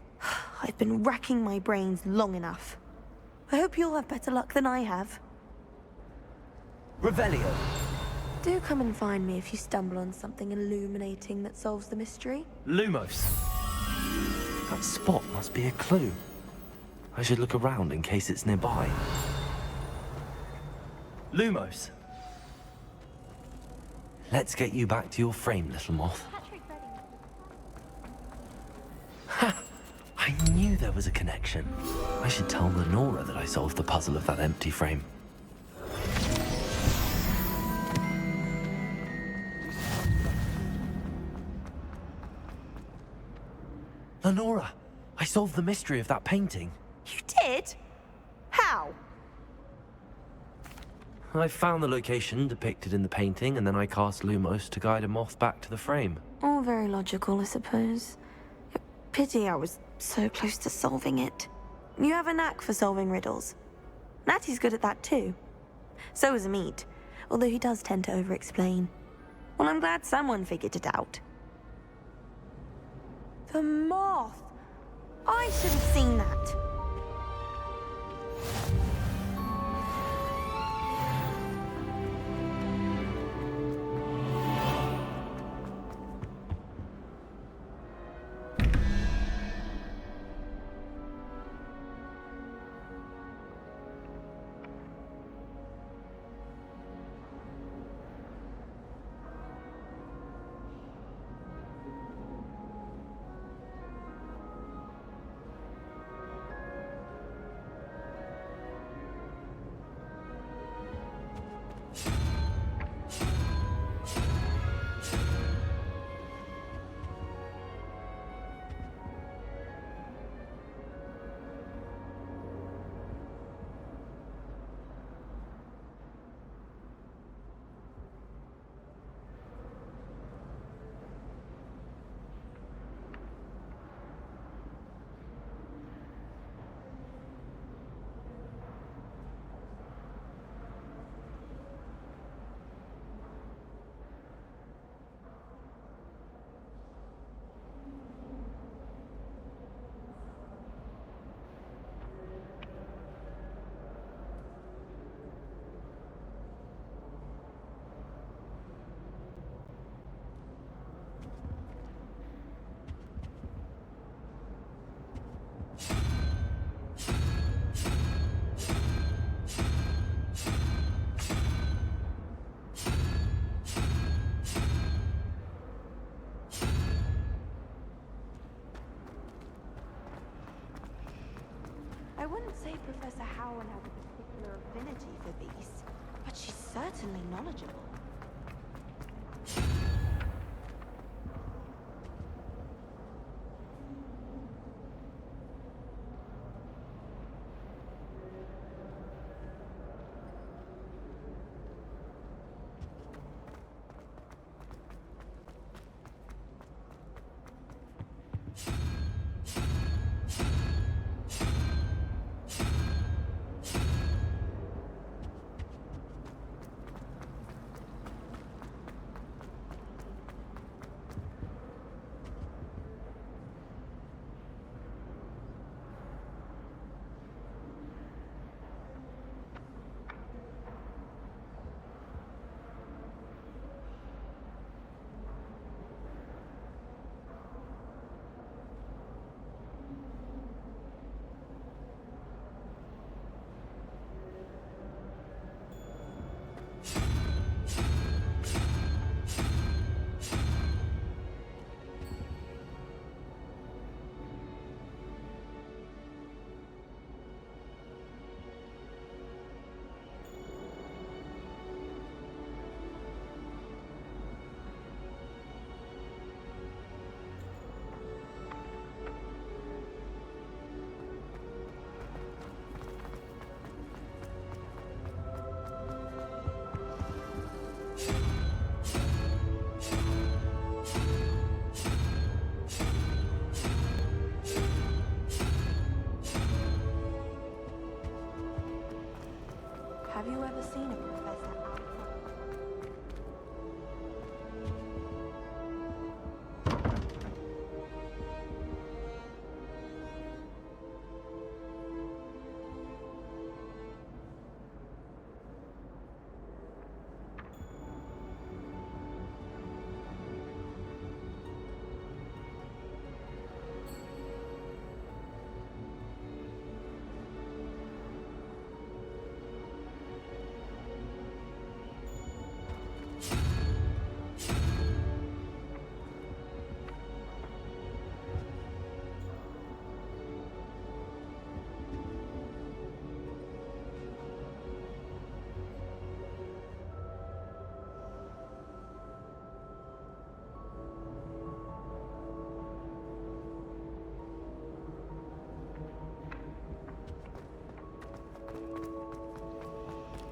I've been racking my brains long enough. I hope you'll have better luck than I have. Revelio. Do come and find me if you stumble on something illuminating that solves the mystery. Lumos. That spot must be a clue. I should look around in case it's nearby. Lumos. Let's get you back to your frame, little moth. Ha! I knew there was a connection. I should tell Lenora that I solved the puzzle of that empty frame. Lenora, I solved the mystery of that painting. You did? How? I found the location depicted in the painting, and then I cast Lumos to guide a moth back to the frame. All very logical, I suppose. Pity I was so close to solving it. You have a knack for solving riddles. Natty's good at that too. So is Amit, although he does tend to over-explain. Well, I'm glad someone figured it out. The moth! I should have seen that. I wouldn't say Professor Howard has a particular affinity for beasts, but she's certainly knowledgeable. Have you ever seen a professor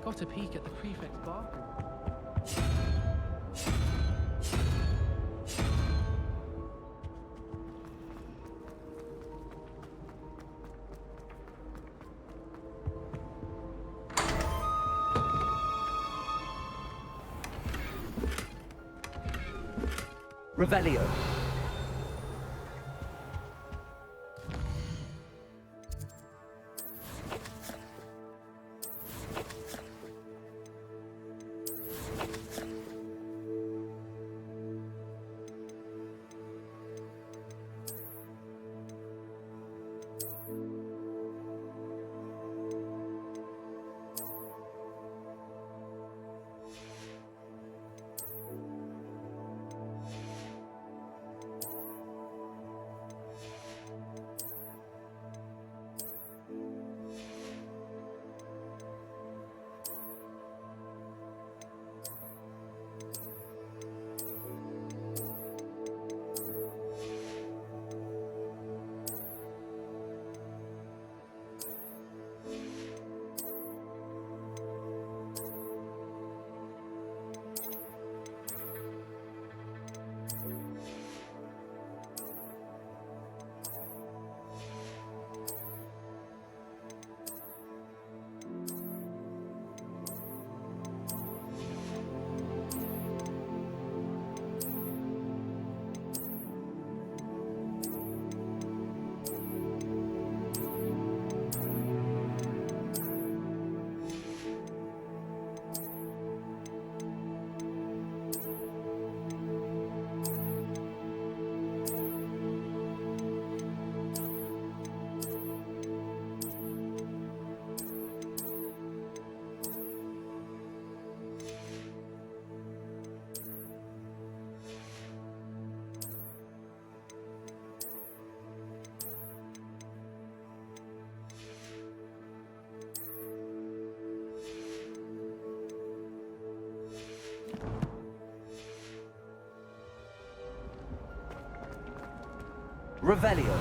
Got a peek at the prefect's bathroom. Revelio. Revelio.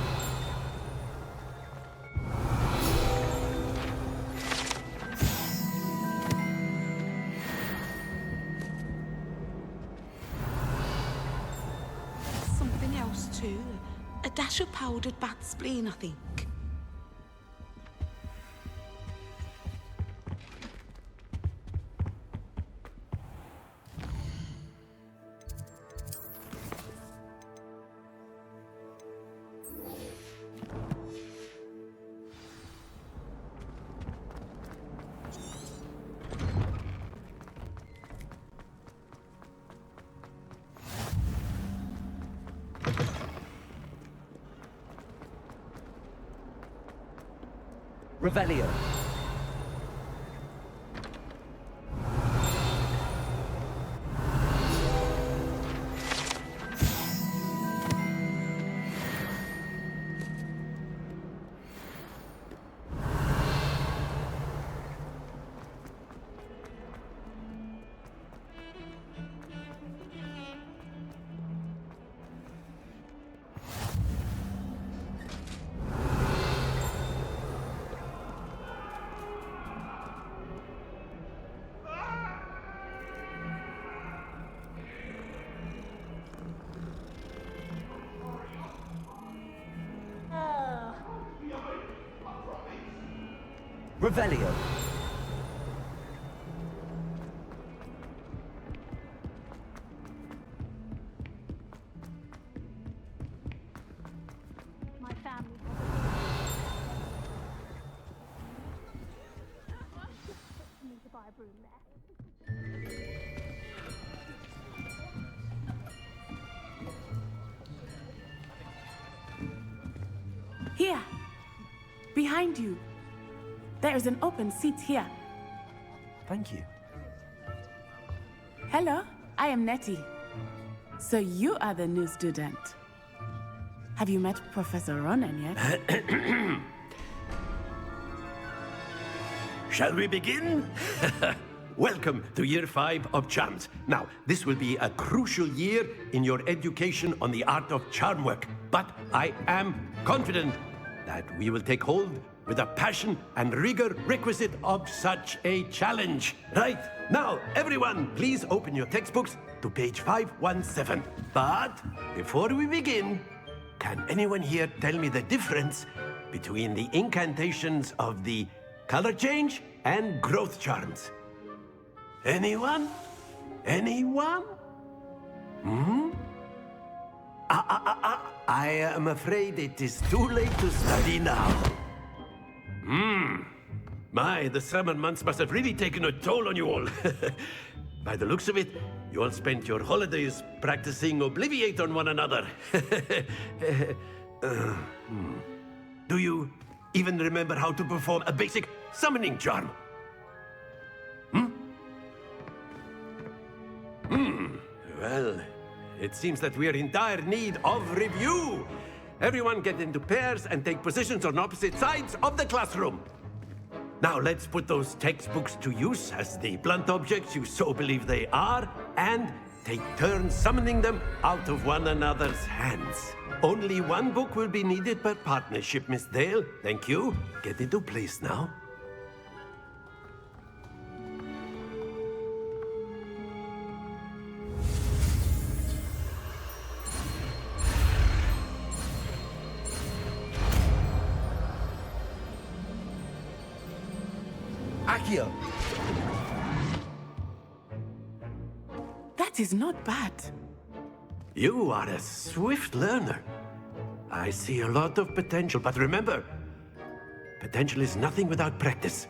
Something else too. A dash of powdered bat spleen, I think. Revelio. Revelio. My family need to buy a broom there. Here. Behind you. There is an open seat here. Thank you. Hello, I am Nettie. So you are the new student. Have you met Professor Ronan yet? Shall we begin? Welcome to Year 5 of Charms. Now, this will be a crucial year in your education on the art of charm work. But I am confident that we will take hold with the passion and rigor requisite of such a challenge. Right, now, everyone, please open your textbooks to page 517. But before we begin, can anyone here tell me the difference between the incantations of the color change and growth charms? Anyone? Anyone? I am afraid it is too late to study now. My, the summer months must have really taken a toll on you all. By the looks of it, you all spent your holidays practicing Obliviate on one another. Do you even remember how to perform a basic summoning charm? Well, it seems that we are in dire need of review. Everyone get into pairs and take positions on opposite sides of the classroom. Now let's put those textbooks to use as the blunt objects you so believe they are, and take turns summoning them out of one another's hands. Only one book will be needed per partnership, Miss Dale. Thank you. Get into place now. Accio. That is not bad. You are a swift learner. I see a lot of potential, but remember, potential is nothing without practice.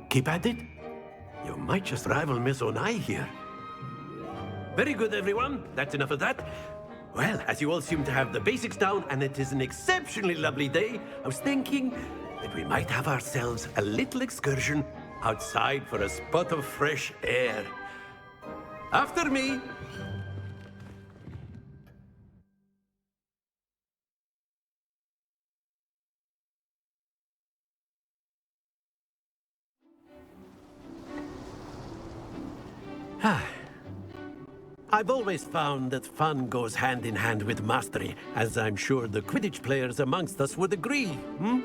Keep at it. You might just rival Miss Onai here. Very good, everyone. That's enough of that. Well, as you all seem to have the basics down, and it is an exceptionally lovely day, I was thinking that we might have ourselves a little excursion outside for a spot of fresh air. After me. I've always found that fun goes hand in hand with mastery, as I'm sure the Quidditch players amongst us would agree, hmm?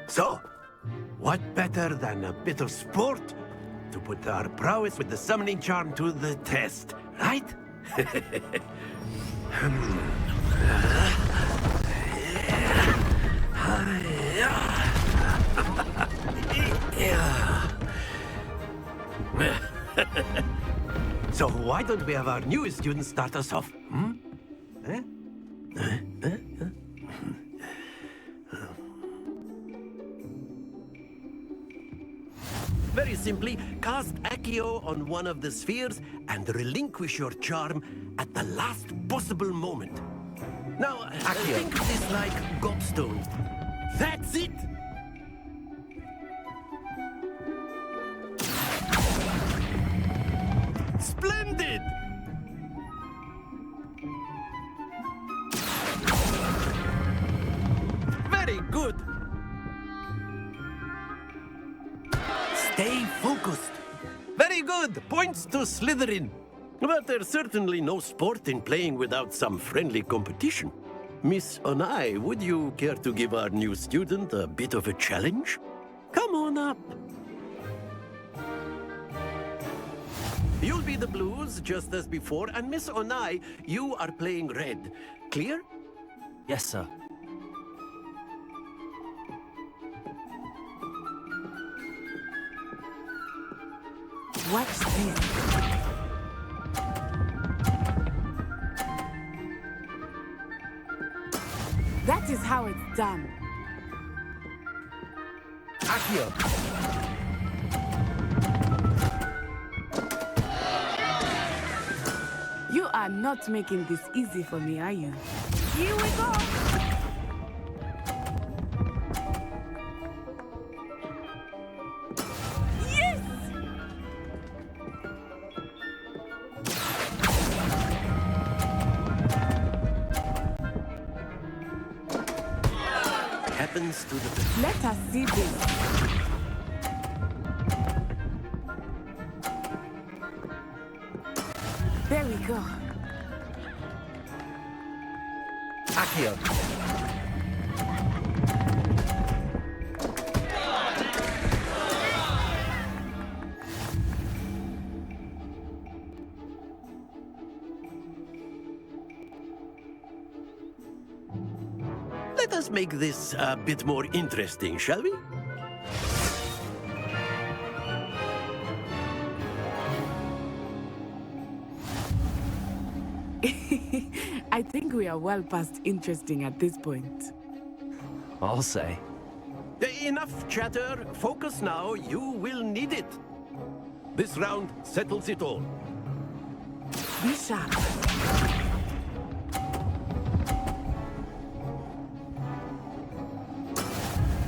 So, what better than a bit of sport to put our prowess with the summoning charm to the test, right? So why don't we have our newest student start us off? Hmm? Very simply, cast Accio on one of the spheres and relinquish your charm at the last possible moment. Now, think of this like gobstone. That's it! Splendid! Very good! Stay focused. Very good! Points to Slytherin. But there's certainly no sport in playing without some friendly competition. Miss Onai, would you care to give our new student a bit of a challenge? Come on up. You'll be the blues, just as before, and Miss Onai, you are playing red. Clear? Yes, sir. Watch this. That is how it's done. Accio! You are not making this easy for me, are you? Here we go! Yes! Happens to the best. Let us see this. There we go. Accio! Let us make this a bit more interesting, shall we? I think we are well past interesting at this point. I'll say. Enough chatter. Focus now. You will need it. This round settles it all. Be sharp.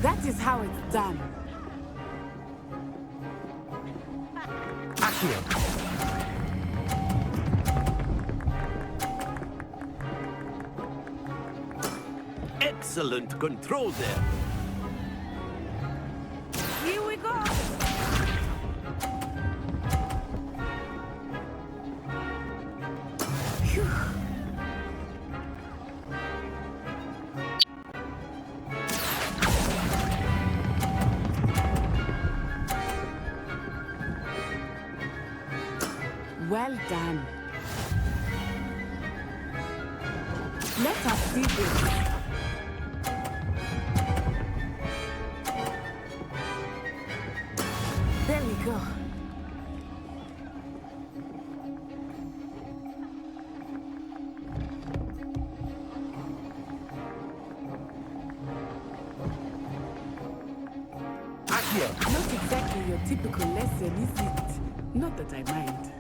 That is how it's done. Accio! Excellent control there. Here we go. Phew. Well done. Let us see this. There we go. Accio! Not exactly your typical lesson, is it? Not that I mind.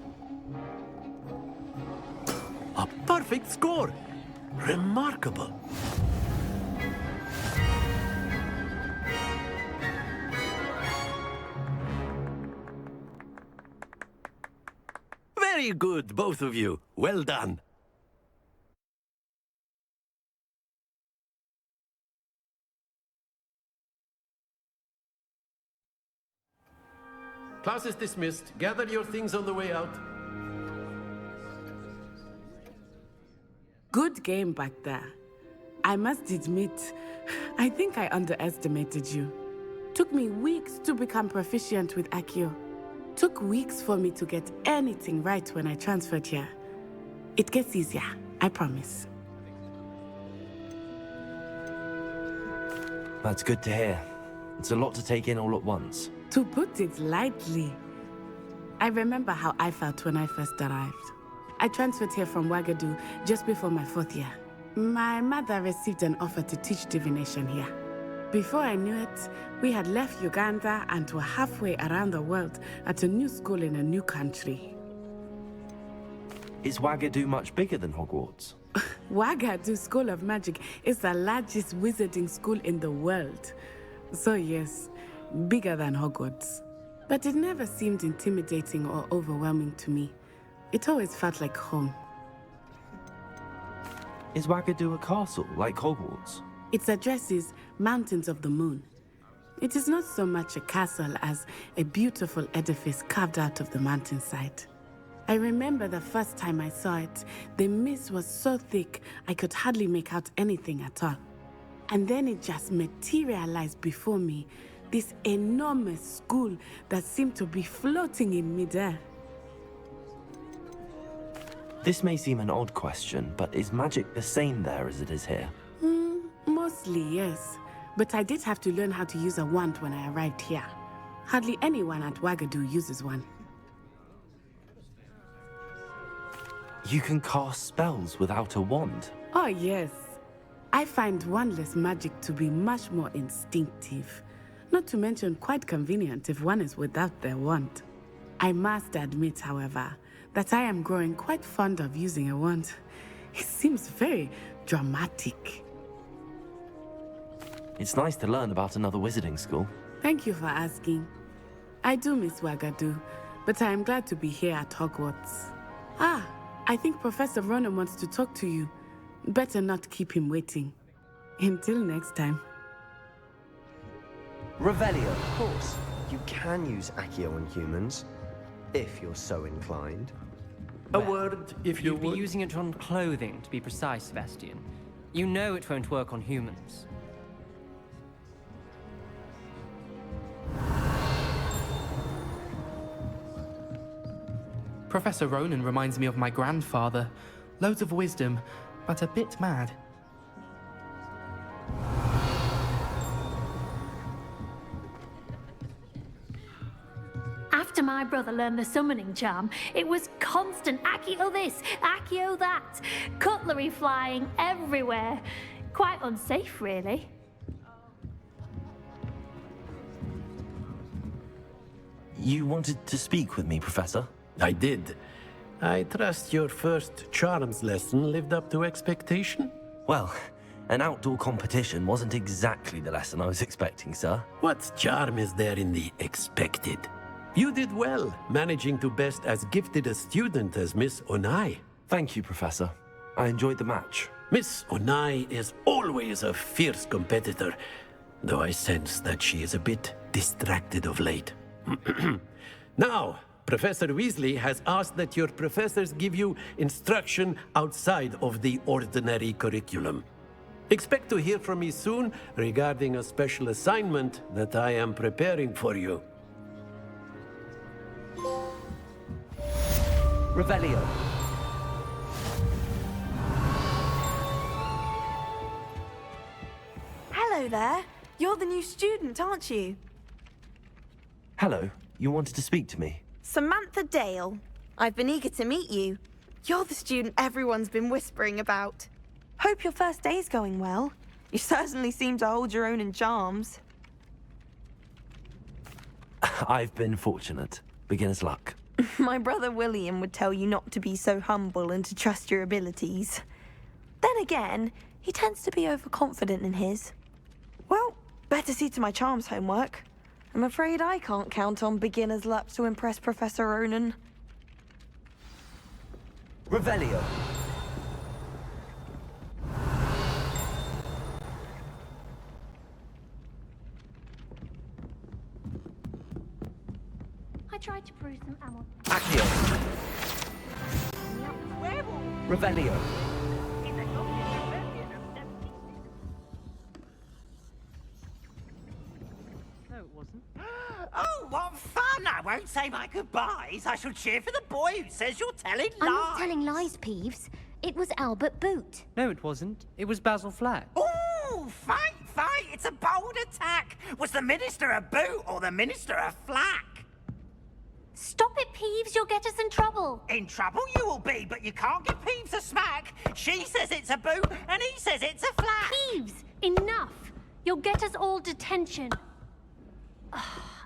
A perfect score. Remarkable. Very good, both of you. Well done. Class is dismissed. Gather your things on the way out. Good game back there. I must admit, I think I underestimated you. Took me weeks to become proficient with Accio. Took weeks for me to get anything right when I transferred here. It gets easier, I promise. That's good to hear. It's a lot to take in all at once. To put it lightly, I remember how I felt when I first arrived. I transferred here from Wagadu just before my 4th year. My mother received an offer to teach divination here. Before I knew it, we had left Uganda and were halfway around the world at a new school in a new country. Is Wagadu much bigger than Hogwarts? Wagadu School of Magic is the largest wizarding school in the world. So yes, bigger than Hogwarts. But it never seemed intimidating or overwhelming to me. It always felt like home. Is Wagadu a castle, like Hogwarts? Its address is Mountains of the Moon. It is not so much a castle as a beautiful edifice carved out of the mountainside. I remember the first time I saw it, the mist was so thick I could hardly make out anything at all. And then it just materialized before me, this enormous school that seemed to be floating in midair. This may seem an odd question, but is magic the same there as it is here? Mostly, yes. But I did have to learn how to use a wand when I arrived here. Hardly anyone at Wagadu uses one. You can cast spells without a wand? Oh, yes. I find wandless magic to be much more instinctive. Not to mention quite convenient if one is without their wand. I must admit, however, that I am growing quite fond of using a wand. It seems very dramatic. It's nice to learn about another wizarding school. Thank you for asking. I do miss Wagadu, but I am glad to be here at Hogwarts. I think Professor Ronan wants to talk to you. Better not keep him waiting. Until next time. Revelio, of course. You can use Accio on humans, if you're so inclined. A word, if you would. You'd be using it on clothing, to be precise, Sebastian. You know it won't work on humans. Professor Ronan reminds me of my grandfather. Loads of wisdom, but a bit mad. After my brother learned the summoning charm, it was constant Accio this, Accio that. Cutlery flying everywhere. Quite unsafe, really. You wanted to speak with me, Professor? I did. I trust your first charms lesson lived up to expectation? Well, an outdoor competition wasn't exactly the lesson I was expecting, sir. What charm is there in the expected? You did well, managing to best as gifted a student as Miss Onai. Thank you, Professor. I enjoyed the match. Miss Onai is always a fierce competitor, though I sense that she is a bit distracted of late. Now, Professor Weasley has asked that your professors give you instruction outside of the ordinary curriculum. Expect to hear from me soon regarding a special assignment that I am preparing for you. Revelio. Hello there. You're the new student, aren't you? Hello. You wanted to speak to me? Samantha Dale. I've been eager to meet you. You're the student everyone's been whispering about. Hope your first day's going well. You certainly seem to hold your own in charms. I've been fortunate. Beginner's luck. My brother William would tell you not to be so humble and to trust your abilities. Then again, he tends to be overconfident in his. Well, better see to my charms homework. I'm afraid I can't count on beginner's luck to impress Professor Ronan. Revelio. I tried to brew some ammo. Accio. Revelio. Oh, what fun! I won't say my goodbyes. I shall cheer for the boy who says you're telling lies. I'm not telling lies, Peeves. It was Albert Boot. No, it wasn't. It was Basil Flack. Ooh, fight! It's a bold attack. Was the Minister a boot or the Minister a flack? Stop it, Peeves. You'll get us in trouble. In trouble you will be, but you can't give Peeves a smack. She says it's a boot, and he says it's a flack. Peeves, enough. You'll get us all detention.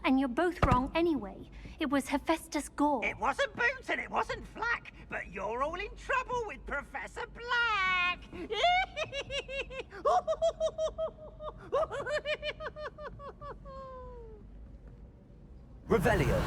And you're both wrong anyway. It was Hephaestus Gore. It wasn't boot and it wasn't flack, but you're all in trouble with Professor Black. Revelio.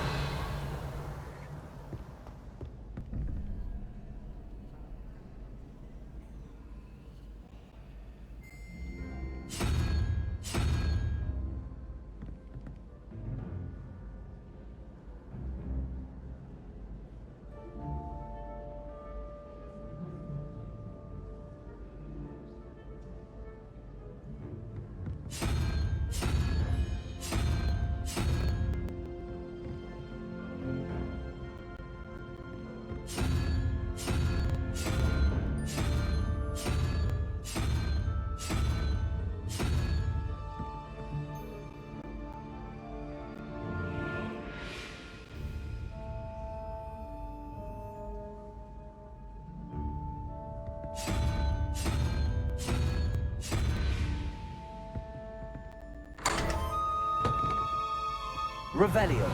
Revelio.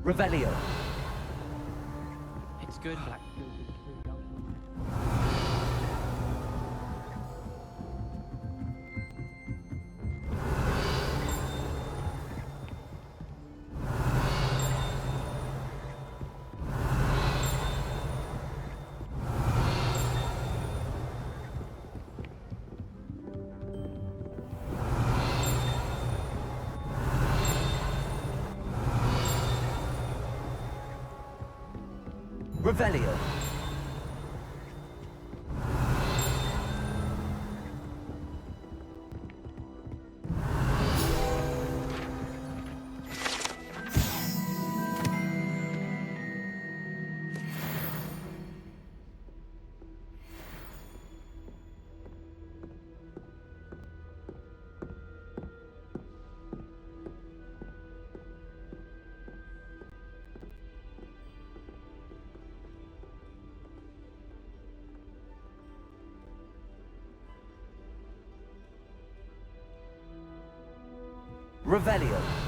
Revelio. It's good, Black. Revelio. Revelio.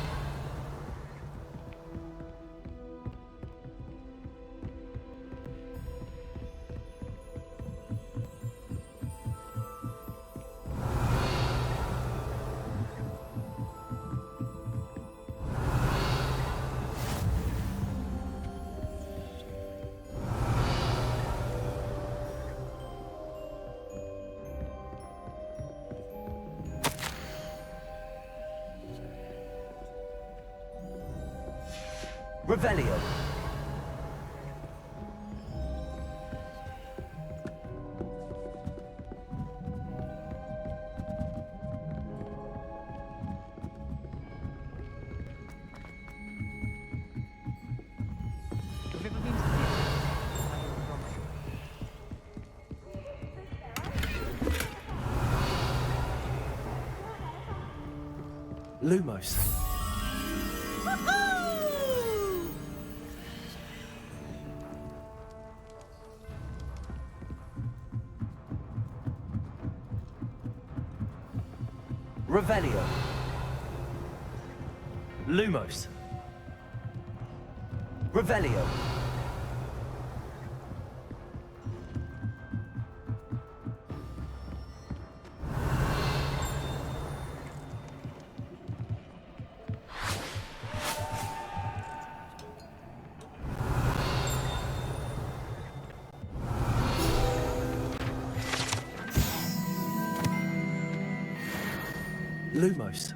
Revelio. Lumos. Revelio. Lumos. Revelio. Lumos.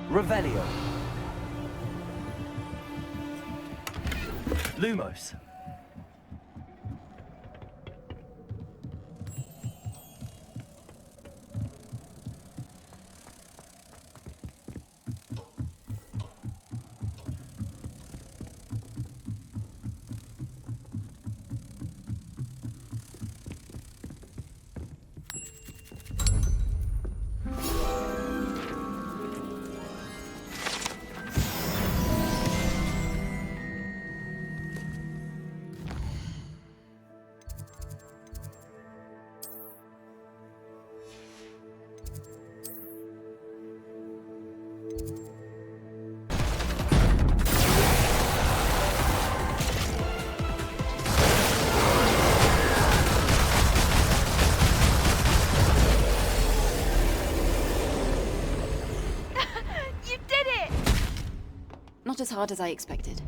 Revelio. Lumos. Not as hard as I expected.